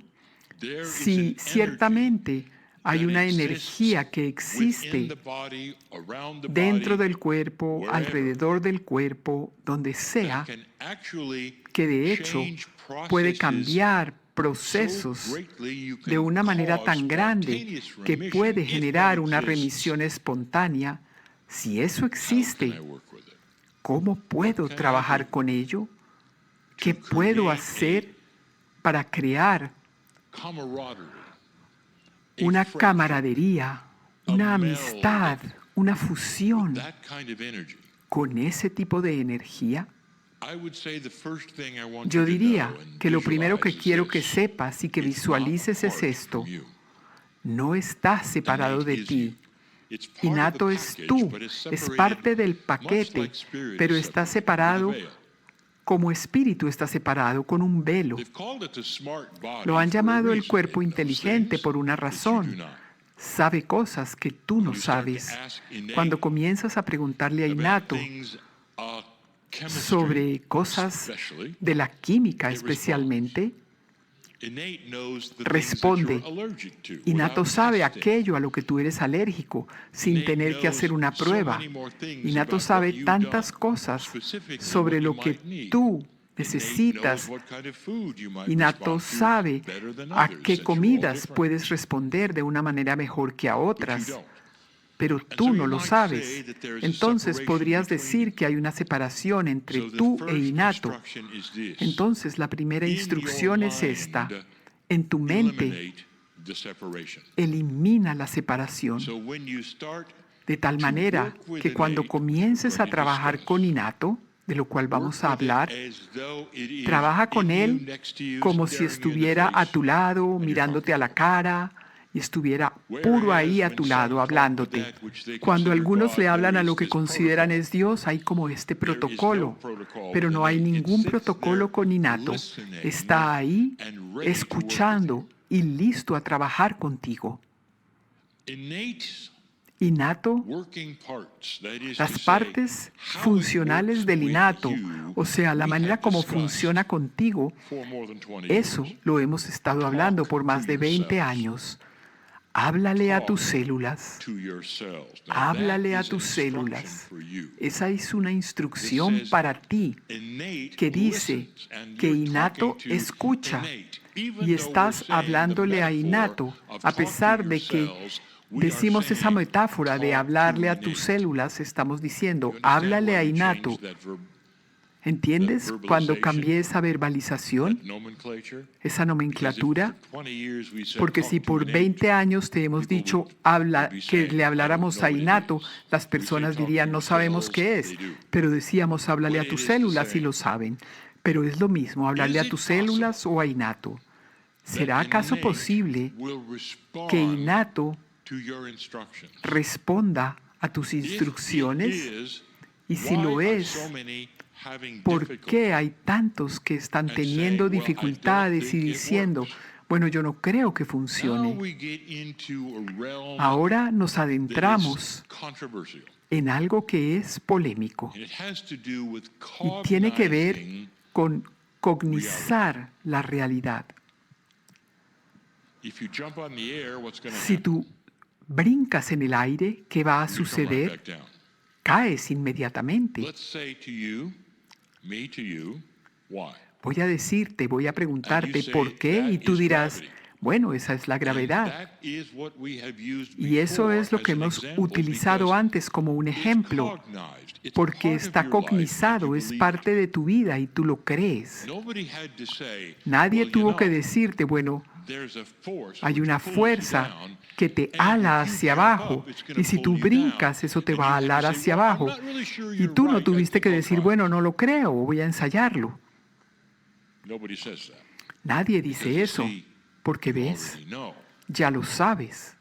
There is si an energy ciertamente hay that una exists energía que within existe the body, around the dentro body, del cuerpo, wherever, alrededor del cuerpo, donde sea, that can actually que de hecho change puede processes cambiar so procesos greatly you de can una manera cause tan grande spontaneous que remission puede if generar that una exists. remisión espontánea. Si eso How can existe, I work with it? ¿cómo puedo can I trabajar do con ello? ¿Qué to puedo create hacer para crear Camaraderie, a una friendship, camaradería, una a amistad, una fusión that kind of energy? con ese tipo de energía? I would say the first thing I want Yo you to diría know and que lo primero que visualize is quiero que this. sepas y que It's not visualices es apart esto. from you. No está separado Innate de is ti. you. It's part of the Innato es package, tú, but it's es separated parte del much paquete, like spirit pero is está separated with a separado veil. como espíritu está separado con un velo. They've called it the smart body Lo han for a llamado el reason. cuerpo It knows inteligente things por una that you do razón. not. Sabe cosas que tú no When you start to sabes. ask innate Cuando comienzas a preguntarle a about innato things, chemistry sobre cosas especially, de la química it especialmente, innate knows the responde. things that you're allergic to Innato without sabe testing. aquello a lo que tú eres alérgico sin Innate tener que hacer una knows so prueba. many more things Innato about sabe what you've tantas done, cosas specifically sobre what you lo que might need. tú necesitas. what kind of food you might Innato respond to sabe better than a others, qué since you're all comidas different, puedes responder de una manera mejor que a but you otras, don't. pero And tú so no you lo might sabes. say that there is a Entonces separation podrías between decir you. que hay una separación entre So the tú e first innato. instruction is this. Entonces la primera In instrucción your es esta. mind, En tu mente, eliminate the separation. elimina la separación. So when you start De tal to manera work with que cuando innate, comiences we're a going to trabajar discuss, con innato, de lo cual vamos a work with it hablar, as though it is trabaja con in you, él next to you, como si staring you in the estuviera a face, tu lado, and you're mirándote a la comfortable. cara y estuviera puro ahí a Whereas tu when lado, some talk to hablándote. that which they Cuando consider algunos le God, hablan there a lo is que this consideran protocol. es Dios, hay como este There is no protocolo, protocol pero with no hay innate. It ningún sits protocolo there con innato. listening Está ahí and ready to work with you. escuchando y listo a trabajar contigo. Innate Innato, working parts, that is las to say, partes how it funcionales works del with innato, you, o sea, la we manera have como discussed funciona contigo, for more than 20 eso years. lo hemos estado hablando Talk por más to de 20 yourselves. años. Háblale a tus Talk células. to yourselves. Now, Háblale that a is an tus instruction células. for you. Esa es una This instrucción says, para ti innate que dice listens, and que you're innato talking to escucha innate. Even y though we're estás saying the hablándole a metaphor innato, of a talk to pesar de que yourselves, we are decimos esa saying, metáfora de talk hablarle to a tus innate. células, estamos diciendo, You understand háblale why a we innato. changed that ¿Entiendes cuando verbalization, cambié esa verbalización, that nomenclature? esa nomenclatura? Because if for 20 years we said, Porque talk si to por innate, 20 años te hemos people dicho would be que saying, le "I don't habláramos know a what it innato, is." las We say, personas "Talk to dirían, no sabemos yourselves," qué they es, do. pero decíamos, háblale Well, a it tus is the células y same. lo saben. Pero es lo mismo, hablarle Is a it tus células possible o a innato. ¿Será that acaso innate posible will que respond innato to your instructions? responda a tus If it instrucciones? is, Y si lo why are es, so many having ¿por difficulty? qué hay tantos que están and teniendo saying, "Well, I don't dificultades y think it diciendo, works"? bueno, yo no creo que Now funcione? we get into a realm Ahora nos that adentramos is controversial. en algo que es polémico And it has to do with y tiene que ver cognizing. con cognizar la realidad. If you jump on the air, what's going to Si happen? tú brincas en el aire, ¿qué va a You come right suceder? back down. Caes inmediatamente. Let's say to you, me to you, why? Voy a decirte, voy a preguntarte say, por qué y "That tú is dirás, gravity." bueno, esa es la And gravedad. that is what we have used Y eso before es lo as que an hemos example utilizado because antes como un it's ejemplo, cognized. It's porque part of está your life and cognizado, you es believe parte it. de tu vida y tú lo crees. Nobody had to say, Nadie "Well, you tuvo que know, decirte, bueno, there's a force hay which una pulls you fuerza down, que te and ala if you hacia jump abajo, up, it's gonna y si pull tú you brincas, down." eso te And va you a had to alar say, hacia "Well, I'm abajo. not really sure Y you're tú no right. I tuviste think que I'll decir, try." bueno, no lo creo, voy a ensayarlo. Nobody says that. Nadie Because dice you eso, see, porque you ves, already know. ya lo sabes.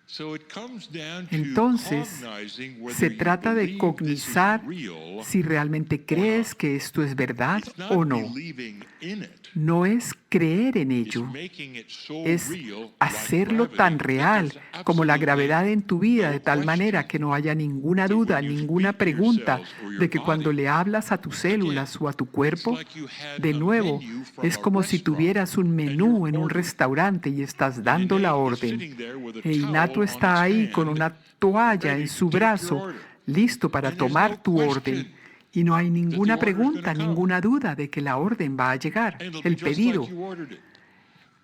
So it comes down to Entonces, cognizing whether se you trata de believe this is cognizar real si realmente crees que esto es verdad It's not o no. believing in it. No es creer en It's ello, making it so es real, hacerlo like tan gravity, real that there's como la absolutely gravedad en tu vida, no de tal manera question que no haya ninguna that duda, when you ninguna speak to your pregunta cells or your de que cuando body, le hablas a tus células o a tu it's cuerpo, like you had de a nuevo, menu from es a como si restaurant tuvieras un and menú you're en un ordering. restaurante y estás And dando la innate is orden. sitting there with a E Innato towel on está its ahí con hand, una toalla ready en to su take your brazo, order. listo para And there's tomar no tu orden. question Y no hay that the ninguna order's pregunta, gonna come. ninguna duda de que la orden va a llegar, And it'll be el just pedido. like you ordered it.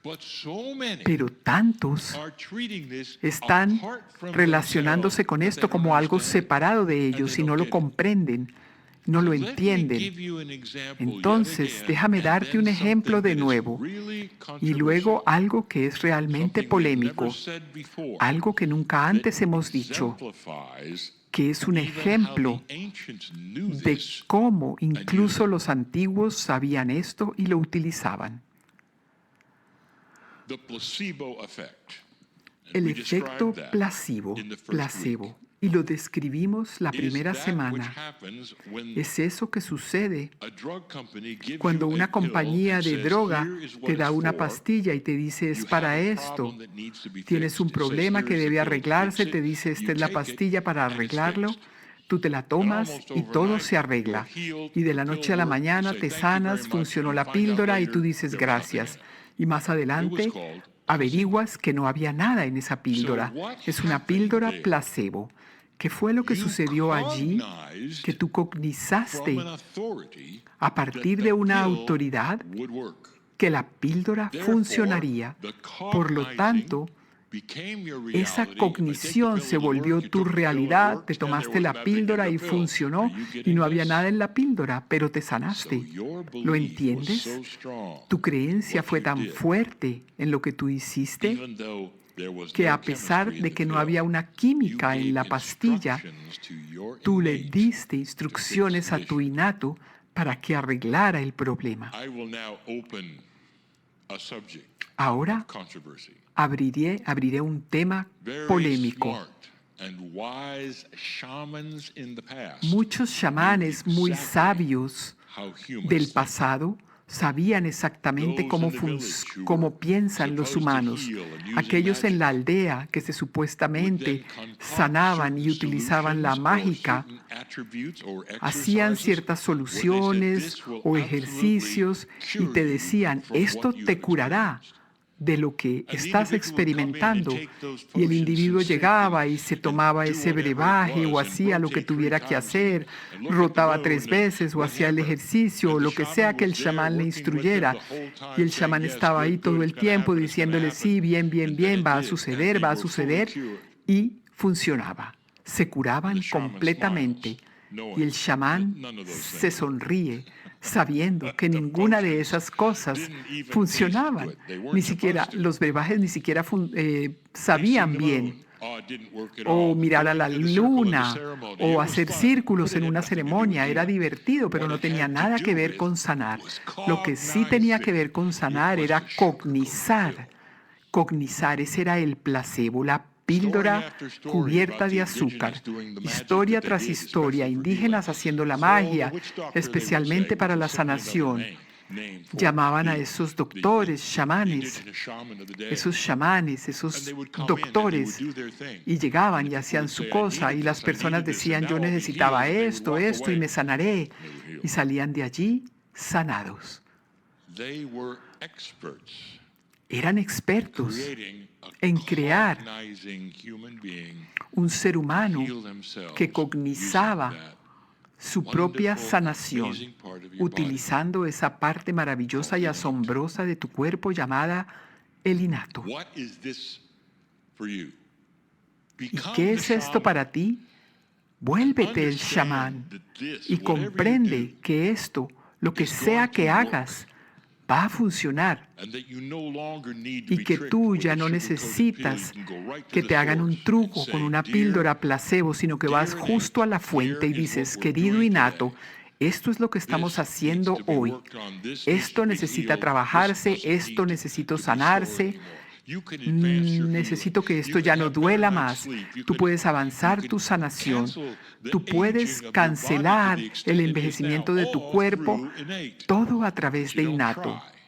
But so many Pero tantos are treating this están apart from relacionándose themselves con that esto they don't como algo understand. separado de And ellos they y no don't lo get it. comprenden, no lo Let me entienden. give you an example yet Entonces, again, déjame and darte then un ejemplo something de that is nuevo really y luego controversial, algo que es realmente something we've never polémico, said before, algo que nunca antes that hemos dicho, exemplifies que es un even how ejemplo the ancients knew de this. cómo used incluso it. los antiguos sabían esto y lo utilizaban. The placebo effect. And El we efecto described that placebo, in the first placebo, week. y lo describimos la Is primera that which semana. happens when Es eso que sucede a drug company gives cuando you a una pill compañía and de says, droga "Here is what te da it's una for. pastilla y te dice es You para have a esto. problem that needs to be Tienes un fixed." It says, problema "Here que is the debe pill to arreglarse, fix te it." dice You esta es la take it, pastilla para and it's arreglarlo. fixed. Tú te la And tomas almost y todo overnight, se arregla. you're healed, Y de the la pill noche a la worked, you mañana say, te "Thank you very sanas, much," funcionó and la you find out píldora y later tú dices there was nothing in gracias. it. Y más It was adelante called placebo. averiguas que no había nada en esa píldora. So what Es una happened píldora there? placebo. ¿Qué fue lo que You sucedió allí? cognized Que tú cognizaste from an authority a that partir the de una pill autoridad would work. que la píldora Therefore, funcionaría. the Por lo cognizing tanto, became your esa reality. If I take the cognición pill, se it'll volvió work. You tu took the pill, it realidad, worked, te and there tomaste was la nothing in píldora the y pill. funcionó Are you y getting no había this? nada en la píldora, pero te So sanaste. your ¿Lo belief was entiendes? so strong Tu in creencia what fue you tan did, fuerte en lo que tú hiciste even though there was que no a pesar chemistry in de the que no pill, había una you química en gave la pastilla, instructions to your tú le innate diste to fix the instrucciones a tu issue. innato para que arreglara el problema. I will now open a subject Ahora of controversy. abriré un tema Very polémico. smart and wise shamans in the past Muchos chamanes knew muy exactly sabios how humans del think. pasado sabían exactamente Those in the village who cómo were piensan los supposed to humanos. heal and using Aquellos en la magic aldea que se would supuestamente then concoct sanaban y certain utilizaban la solutions or mágica, certain attributes or hacían exercises ciertas where they said, soluciones "This will o absolutely ejercicios y cure te you decían, from esto what you te have curará experienced." de lo que And the estás individual would come in and experimentando. take those Y el potions individuo and llegaba safely y se and tomaba do ese whatever it brebaje o was and hacía lo que rotate 3 tuviera que times hacer, and look at the rotaba bone 3 and veces o hacía el whatever. ejercicio o And the lo que sea shaman que el was there chamán le working with them instruyera. the whole Y el time chamán saying, "Yes, estaba ahí good, todo good, el it's gonna tiempo happen, it's gonna diciéndole, happen." sí, bien, bien, And bien, it va a did, and suceder, they va a were fully suceder. cured. Y funcionaba. Se And curaban the shaman completamente. smiles, Y knowing el chamán that none of those se things worked. sonríe, sabiendo que The ninguna de potions esas cosas didn't even taste funcionaban. good. They weren't Ni siquiera, supposed to. los brebajes ni siquiera Facing sabían the bien. moon, oh, it didn't work at O all. mirar a Going la to the circle in the luna, ceremony, o it was hacer fun, círculos but it en had una nothing to do with ceremonia. Era healing. divertido, pero What no it tenía had to nada do que ver with con sanar. was Lo que sí tenía que ver con cognizing. It sanar was era the sugar coated pill. cognizar. Cognizar, ese era el placebo, la Story píldora after story cubierta about the de azúcar. indigenous doing the magic Historia that they tras did, historia, especially for indígenas healing. haciendo la So the magia, witch doctor, they would say, especialmente which para is la simply another sanación. name for Llamaban a healing. esos The doctores, chamanes, indigenous shaman of the day. esos chamanes, And esos they would come in and they would doctores, do their thing. y And llegaban the y people hacían would su say, "I cosa, y needed las this, I personas needed this, and decían, now yo I'll be necesitaba healed." And they would esto, walk esto, y away me sanaré. and they were healed. Y salían de allí sanados. They were experts Eran in expertos creating a en crear cognizing human being un ser to humano heal themselves que using cognizaba that su propia wonderful, sanación, amazing part of your body utilizando esa parte maravillosa y called the innate. asombrosa de tu cuerpo llamada el innato. What is this for you? ¿Y Become qué the es esto shaman para ti? and Vuélvete el understand chamán that this, y whatever you comprende do, que esto, lo que is sea going que to hagas, va a funcionar and that you no longer need to y be que tricked tú with ya a no sugar-coated pill. necesitas You can go right to que the te hagan un source and truco con say, una "Dear, píldora placebo, sino que vas dear justo a la innate, fuente y here is what dices, we're querido doing innato, today. esto es lo que estamos This needs haciendo to be hoy. worked on. This needs Esto to be necesita healed. This trabajarse, doesn't esto need necesito to be stored sanarse. anymore. You can advance your healing. Necesito que esto You ya can no have better duela night's más. sleep. You Tú can puedes avanzar tu sanación. cancel the Tú puedes aging of your body to cancelar the el extent it is now, envejecimiento de tu all cuerpo, through innate. todo a But través you de don't innato. try.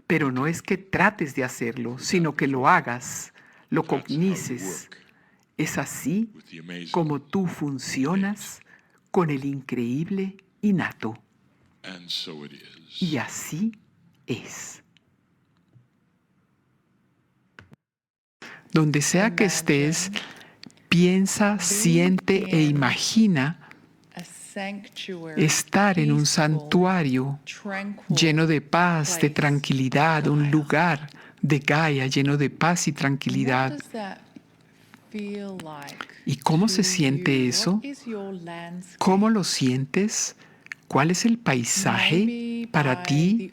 Pero no es que trates de hacerlo, sino que lo hagas, lo That's how you cognices. work Es así with the amazing como tú funcionas con el increíble innato. And so it is. Y así es. Donde sea que estés, piensa, siente e imagina estar en un santuario lleno de paz, de tranquilidad, un lugar de Gaia lleno de paz y tranquilidad. ¿Y cómo se siente eso? ¿Cómo lo sientes? ¿Cuál es el paisaje para ti?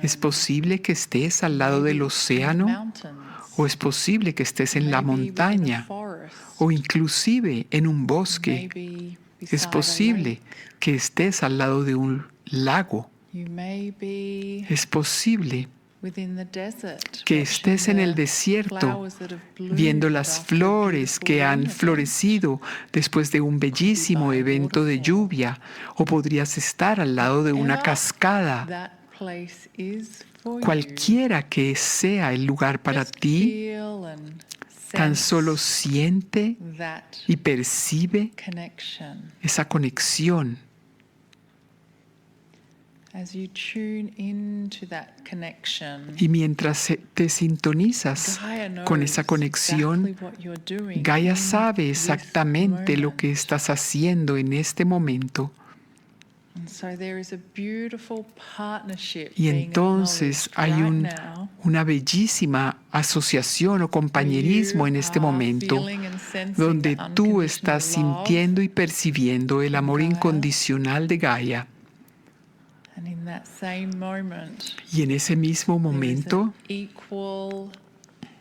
¿Es posible que estés al lado del océano? ¿O es posible que estés en la montaña? ¿O inclusive en un bosque? Es posible que estés al lado de un lago. Es posible que estés en el desierto viendo las flores que han florecido después de un bellísimo evento de lluvia, o podrías estar al lado de una cascada. Cualquiera que sea el lugar para ti, tan solo siente y percibe esa conexión. As you tune into that connection, Y mientras te sintonizas Gaia con knows esa conexión, exactly what you're doing Gaia in sabe this exactamente lo que moment. estás haciendo en este momento. And so there is a beautiful partnership Y being entonces acknowledged hay right now. una bellísima asociación o compañerismo en este momento, donde tú estás sintiendo y percibiendo el amor incondicional de Gaia. And in that same moment, Y en ese mismo there is an momento equal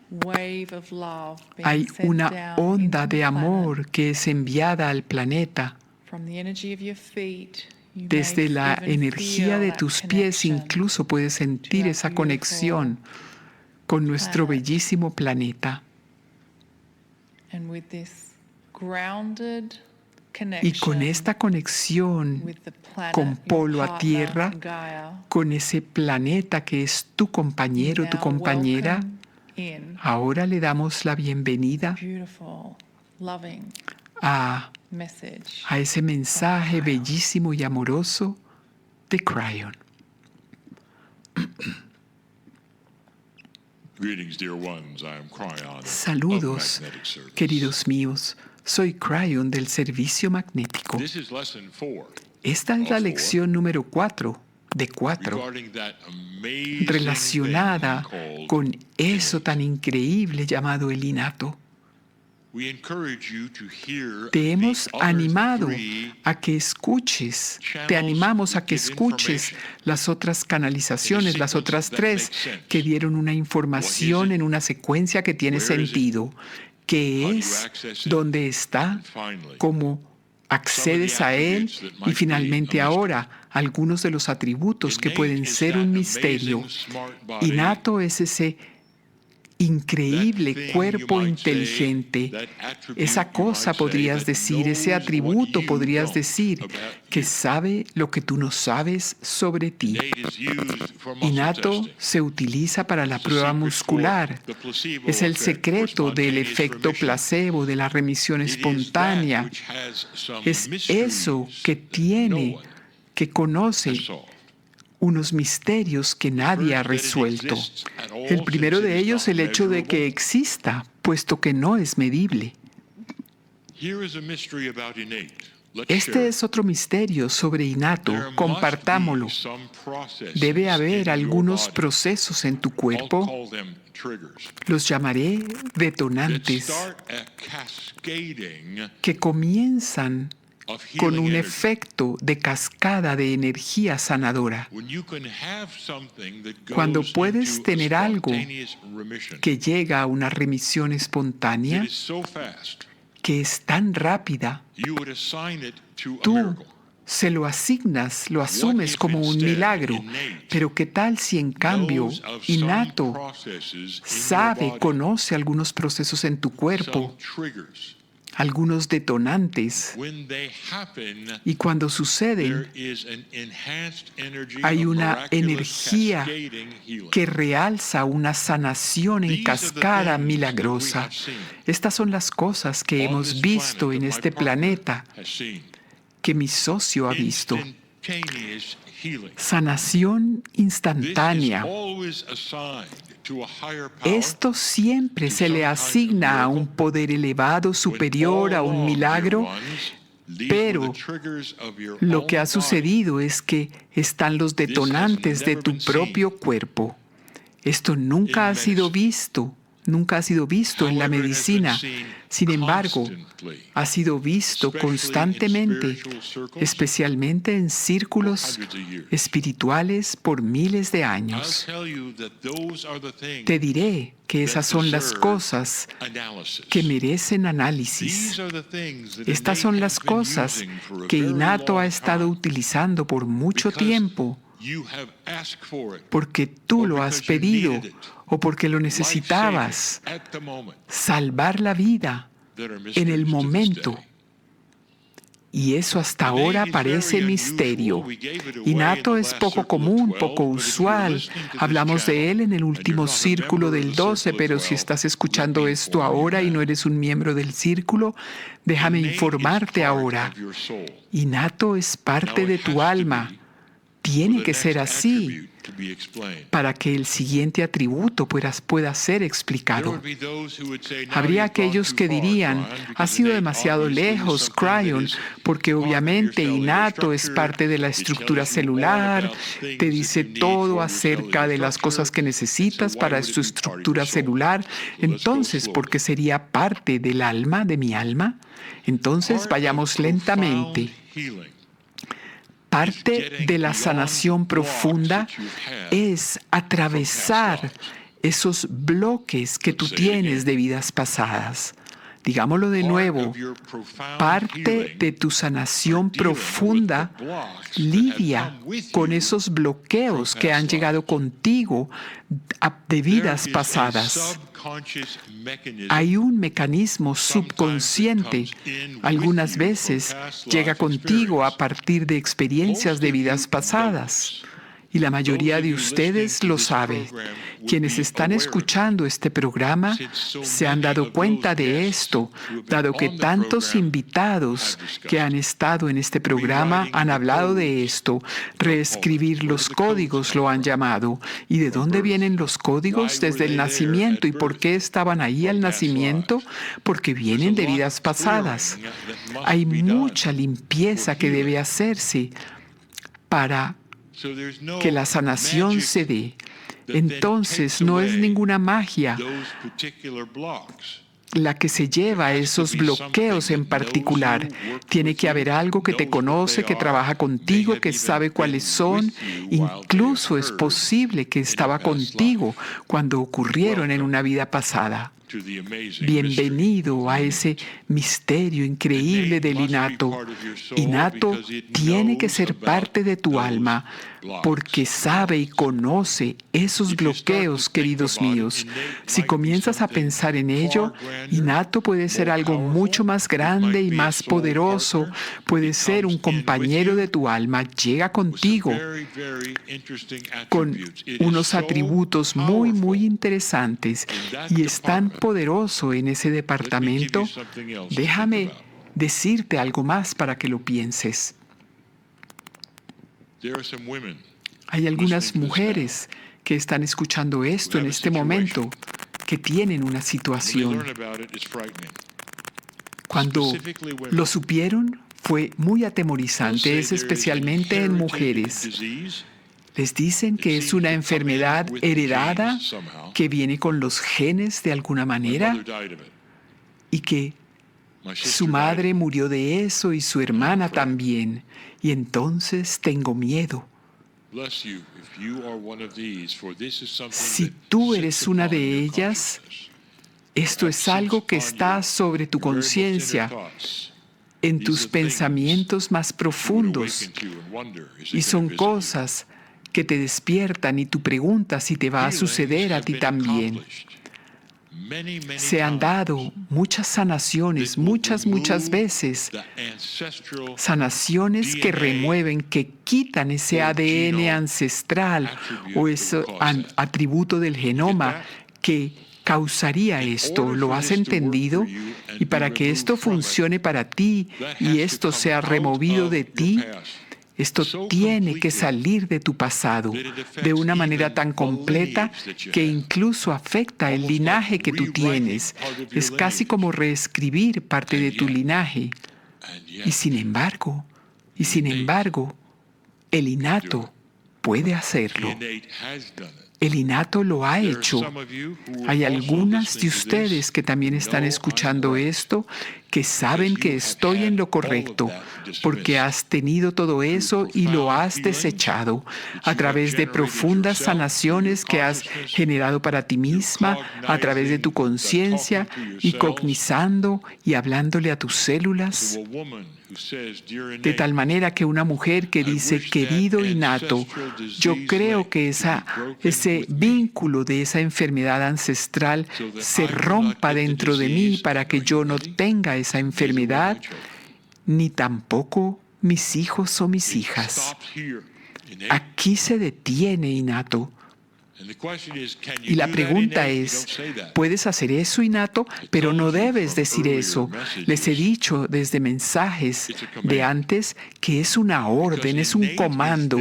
wave of love being hay sent una down onda into the de planet. amor que es enviada al planeta. From the energy of your feet, you Desde may la even energía feel de that tus pies connection incluso puedes sentir to our esa beautiful conexión con nuestro planet. bellísimo planeta. And with this grounded Y con connection esta conexión with the planet, con your polo a partner, tierra, Gaia, con ese planeta que es tu you compañero, tu now compañera, welcome in ahora le damos la bienvenida beautiful, loving a message. ese mensaje Cryon. bellísimo y amoroso de Cryon. Greetings, dear ones. I am Cryon of Saludos, Magnetic Service. queridos míos. Soy Cryon del Servicio Magnético. This is lesson 4 Esta es la lección número 4 de 4, regarding that amazing relacionada thing called con eso innate. tan increíble llamado el innato. We encourage you to hear Te the hemos other animado 3 a que escuches, te animamos a que escuches las otras canalizaciones, las otras 3 que dieron una información en una secuencia que tiene sentido. ¿Qué es? ¿Dónde está? ¿Cómo accedes a él? Y finalmente ahora, algunos de los atributos que pueden ser un misterio. Innato es ese increíble cuerpo inteligente. Esa cosa podrías decir, ese atributo podrías decir, que sabe lo que tú no sabes sobre ti. Innato se utiliza para la prueba muscular. Es el secreto del efecto placebo, de la remisión espontánea. Es eso que tiene, que conoce unos misterios que nadie ha resuelto. El primero de ellos, el hecho de que exista, puesto que no es medible. Este es otro misterio sobre innato. Compartámoslo. Debe haber algunos procesos en tu cuerpo, los llamaré detonantes, que comienzan con un efecto de cascada de energía sanadora. Cuando puedes tener algo que llega a una remisión espontánea, que es tan rápida, tú se lo asignas, lo asumes como un milagro. Pero ¿qué tal si en cambio innato sabe, conoce algunos procesos en tu cuerpo, algunos detonantes, y cuando suceden, hay una energía que realza una sanación en cascada milagrosa? Estas son las cosas que hemos visto en este planeta, que mi socio ha visto. Sanación instantánea. Esto siempre se le asigna a un poder elevado, superior, a un milagro, pero lo que ha sucedido es que están los detonantes de tu propio cuerpo. Esto nunca ha sido visto. Nunca ha sido visto en la medicina. Sin embargo, ha sido visto constantemente, especialmente en círculos espirituales por miles de años. Te diré que esas son las cosas que merecen análisis. Estas son las cosas que innato ha estado utilizando por mucho tiempo, porque tú lo has pedido o porque lo necesitabas. Salvar la vida en el momento. Y eso hasta ahora parece misterio. Innato es poco común, poco usual. Hablamos de él en el último círculo del 12, pero si estás escuchando esto ahora y no eres un miembro del círculo, déjame informarte ahora. Innato es parte de tu alma. tiene que ser así para que el siguiente atributo pueda ser explicado. Habría aquellos que dirían, ha sido demasiado lejos, Cryon, porque obviamente innato es parte de la estructura celular, te dice todo acerca de las cosas que necesitas para tu estructura celular. Entonces, ¿por qué sería parte del alma, de mi alma? Entonces, vayamos lentamente. Parte de la sanación profunda es atravesar esos bloques que tú tienes de vidas pasadas. Digámoslo de nuevo, parte de tu sanación profunda lidia con esos bloqueos que han llegado contigo de vidas pasadas. Hay un mecanismo subconsciente. Algunas veces llega contigo a partir de experiencias de vidas pasadas. Y la mayoría de ustedes lo saben. Quienes están escuchando este programa se han dado cuenta de esto, dado que tantos invitados que han estado en este programa han hablado de esto. Reescribir los códigos lo han llamado. ¿Y de dónde vienen los códigos? Desde el nacimiento. ¿Y por qué estaban ahí al nacimiento? Porque vienen de vidas pasadas. Hay mucha limpieza que debe hacerse para que la sanación se dé. Entonces, no es ninguna magia la que se lleva a esos bloqueos en particular. Tiene que haber algo que te conoce, que trabaja contigo, que sabe cuáles son. Incluso es posible que estaba contigo cuando ocurrieron en una vida pasada. Bienvenido a ese misterio increíble del innato. Innato tiene que ser parte de tu alma porque sabe y conoce esos bloqueos, queridos míos. Si comienzas a pensar en ello, innato puede ser algo mucho más grande y más poderoso. Puede ser un compañero de tu alma. Llega contigo con unos atributos muy, muy interesantes y es tan poderoso en ese departamento. Déjame decirte algo más para que lo pienses. Hay algunas mujeres que están escuchando esto en este momento que tienen una situación. Cuando lo supieron, fue muy atemorizante, es especialmente en mujeres. Les dicen que es una enfermedad heredada que viene con los genes de alguna manera y que su madre murió de eso y su hermana también. Y entonces tengo miedo. Si tú eres una de ellas, esto es algo que está sobre tu conciencia, en tus pensamientos más profundos. Y son cosas que te despiertan y tú preguntas si te va a suceder a ti también. Se han dado muchas sanaciones, muchas veces. Sanaciones que remueven, que quitan ese ADN ancestral o ese atributo del genoma que causaría esto. ¿Lo has entendido? Y para que esto funcione para ti y esto sea removido de ti, esto tiene que salir de tu pasado de una manera tan completa que incluso afecta el linaje que tú tienes. Es casi como reescribir parte de tu linaje. Y sin embargo, el innato puede hacerlo. El innato lo ha hecho. Hay algunas de ustedes que también están escuchando esto, que saben que estoy en lo correcto, porque has tenido todo eso y lo has desechado a través de profundas sanaciones que has generado para ti misma, a través de tu conciencia y cognizando y hablándole a tus células. De tal manera que una mujer que dice, querido innato, yo creo que ese vínculo de esa enfermedad ancestral se rompa dentro de mí para que yo no tenga esa enfermedad, ni tampoco mis hijos o mis hijas. Aquí se detiene, innato. Y la pregunta es, ¿puedes hacer eso, Inato? Pero no debes decir eso. Les he dicho desde mensajes de antes que es una orden, es un comando,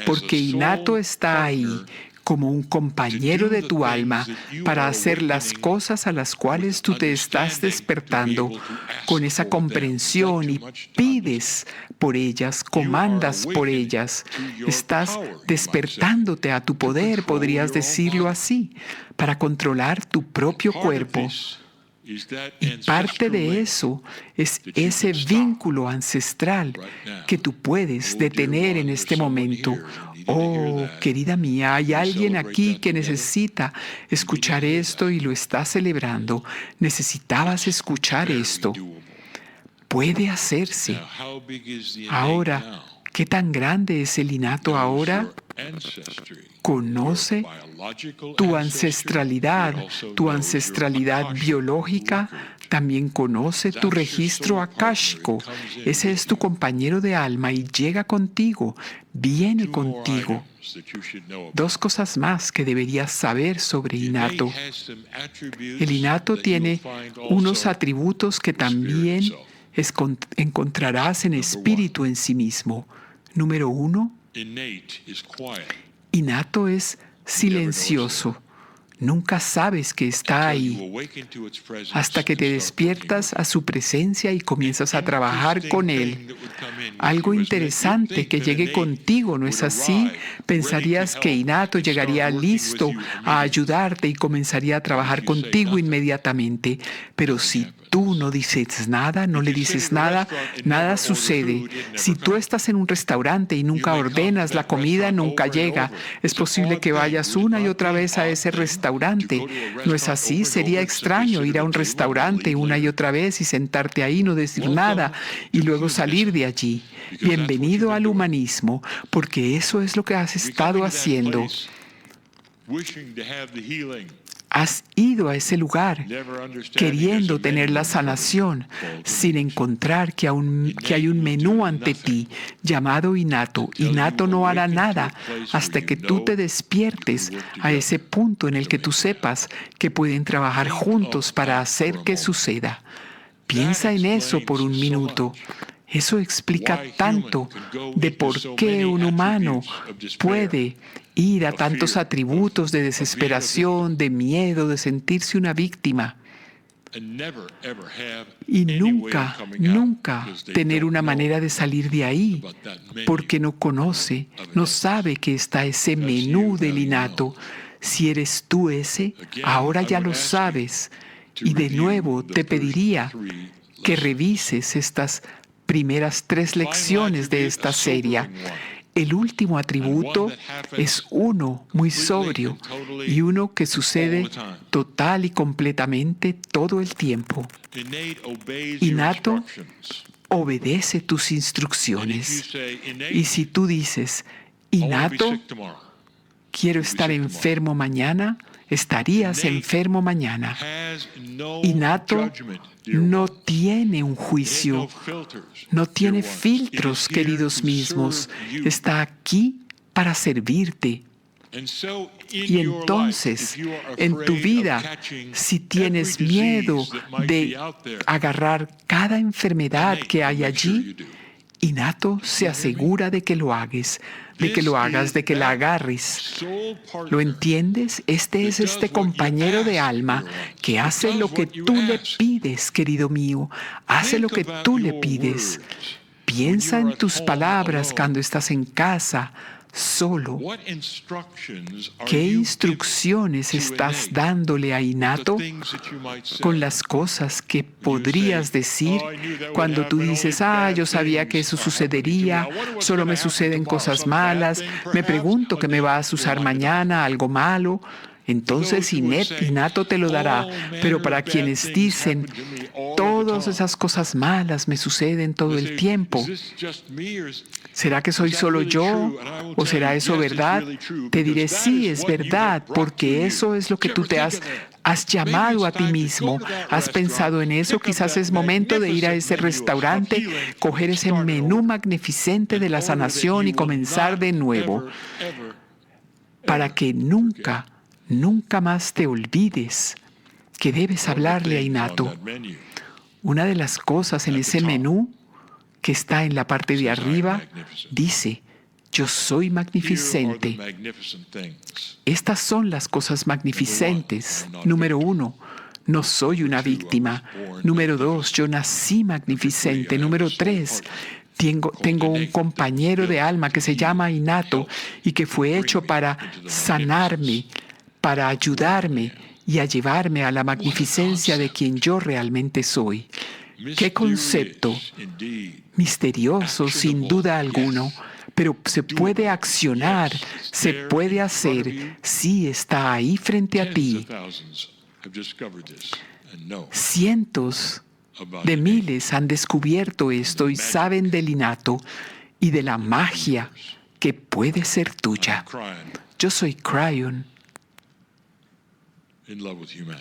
porque Inato está ahí como un compañero de tu alma para hacer las cosas a las cuales tú te estás despertando con esa comprensión y pides por ellas, comandas por ellas. Estás despertándote a tu poder, podrías decirlo así, para controlar tu propio cuerpo. Y parte de eso es ese vínculo ancestral que tú puedes detener en este momento. Oh, querida mía, hay alguien aquí que necesita escuchar esto y lo está celebrando. Necesitabas escuchar esto. Puede hacerse. Ahora, ¿qué tan grande es el innato ahora? Conoce tu ancestralidad biológica, también conoce tu registro akáshico. Ese es tu compañero de alma y llega contigo, viene contigo. 2 cosas más que deberías saber sobre innato. El innato tiene unos atributos que también encontrarás en espíritu en sí mismo. Número 1, innato es silencioso. Nunca sabes que está ahí hasta que te despiertas a su presencia y comienzas a trabajar con él. Algo interesante que llegue contigo, ¿no es así? Pensarías que innato llegaría listo a ayudarte y comenzaría a trabajar contigo inmediatamente. Pero si tú no dices nada, no le dices nada, nada sucede. Si tú estás en un restaurante y nunca ordenas la comida, nunca llega. Es posible que vayas una y otra vez a ese restaurante. ¿No es así? Sería extraño ir a un restaurante una y otra vez y sentarte ahí, no decir nada y luego salir de allí. Bienvenido al humanismo, porque eso es lo que has estado haciendo. Has ido a ese lugar queriendo tener la sanación sin encontrar que hay un menú ante ti llamado innato. Innato no hará nada hasta que tú te despiertes a ese punto en el que tú sepas que pueden trabajar juntos para hacer que suceda. Piensa en eso por un minuto. Eso explica tanto de por qué un humano puede ir a tantos atributos de desesperación, de miedo, de sentirse una víctima. Y nunca tener una manera de salir de ahí, porque no conoce, no sabe que está ese menú del innato. Si eres tú ese, ahora ya lo sabes. Y de nuevo te pediría que revises estas primeras 3 lecciones de esta serie. El último atributo es uno muy sobrio y uno que sucede total y completamente todo el tiempo. Innato obedece tus instrucciones. Y si tú dices, innato, quiero estar enfermo mañana, estarías enfermo mañana. Innato no tiene un juicio, no tiene filtros, queridos mismos. Está aquí para servirte. Y entonces, en tu vida, si tienes miedo de agarrar cada enfermedad que hay allí, innato se asegura de que lo hagas, de que la agarres. ¿Lo entiendes? Este es este compañero de alma que hace lo que tú le pides, querido mío. Hace lo que tú le pides. Piensa en tus palabras cuando estás en casa, solo. ¿Qué instrucciones estás dándole a innato con las cosas que podrías decir cuando tú dices, yo sabía que eso sucedería, solo me suceden cosas malas, me pregunto qué me vas a usar mañana, algo malo? Entonces innato te lo dará. Pero para quienes dicen, todas esas cosas malas me suceden todo el tiempo, ¿será que soy solo yo? ¿O será eso verdad? Te diré, sí, es verdad, porque eso es lo que tú te has llamado a ti mismo. ¿Has pensado en eso? Quizás es momento de ir a ese restaurante, coger ese menú magnificente de la sanación y comenzar de nuevo. para que nunca, nunca más te olvides que debes hablarle a Inato. Una de las cosas en ese menú que está en la parte de arriba dice, yo soy magnificente. Estas son las cosas magnificentes. Número 1, no soy una víctima. Número 2, yo nací magnificente. Número 3, tengo un compañero de alma que se llama Inato y que fue hecho para sanarme, para ayudarme y a llevarme a la magnificencia de quien yo realmente soy. ¡Qué concepto! Misterioso, sin duda alguno, pero se puede accionar, se puede hacer, sí está ahí frente a ti. Cientos de miles han descubierto esto y saben del Inato y de la magia que puede ser tuya. Yo soy Cryon,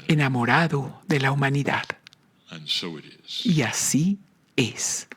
enamorado de la humanidad. Y así es.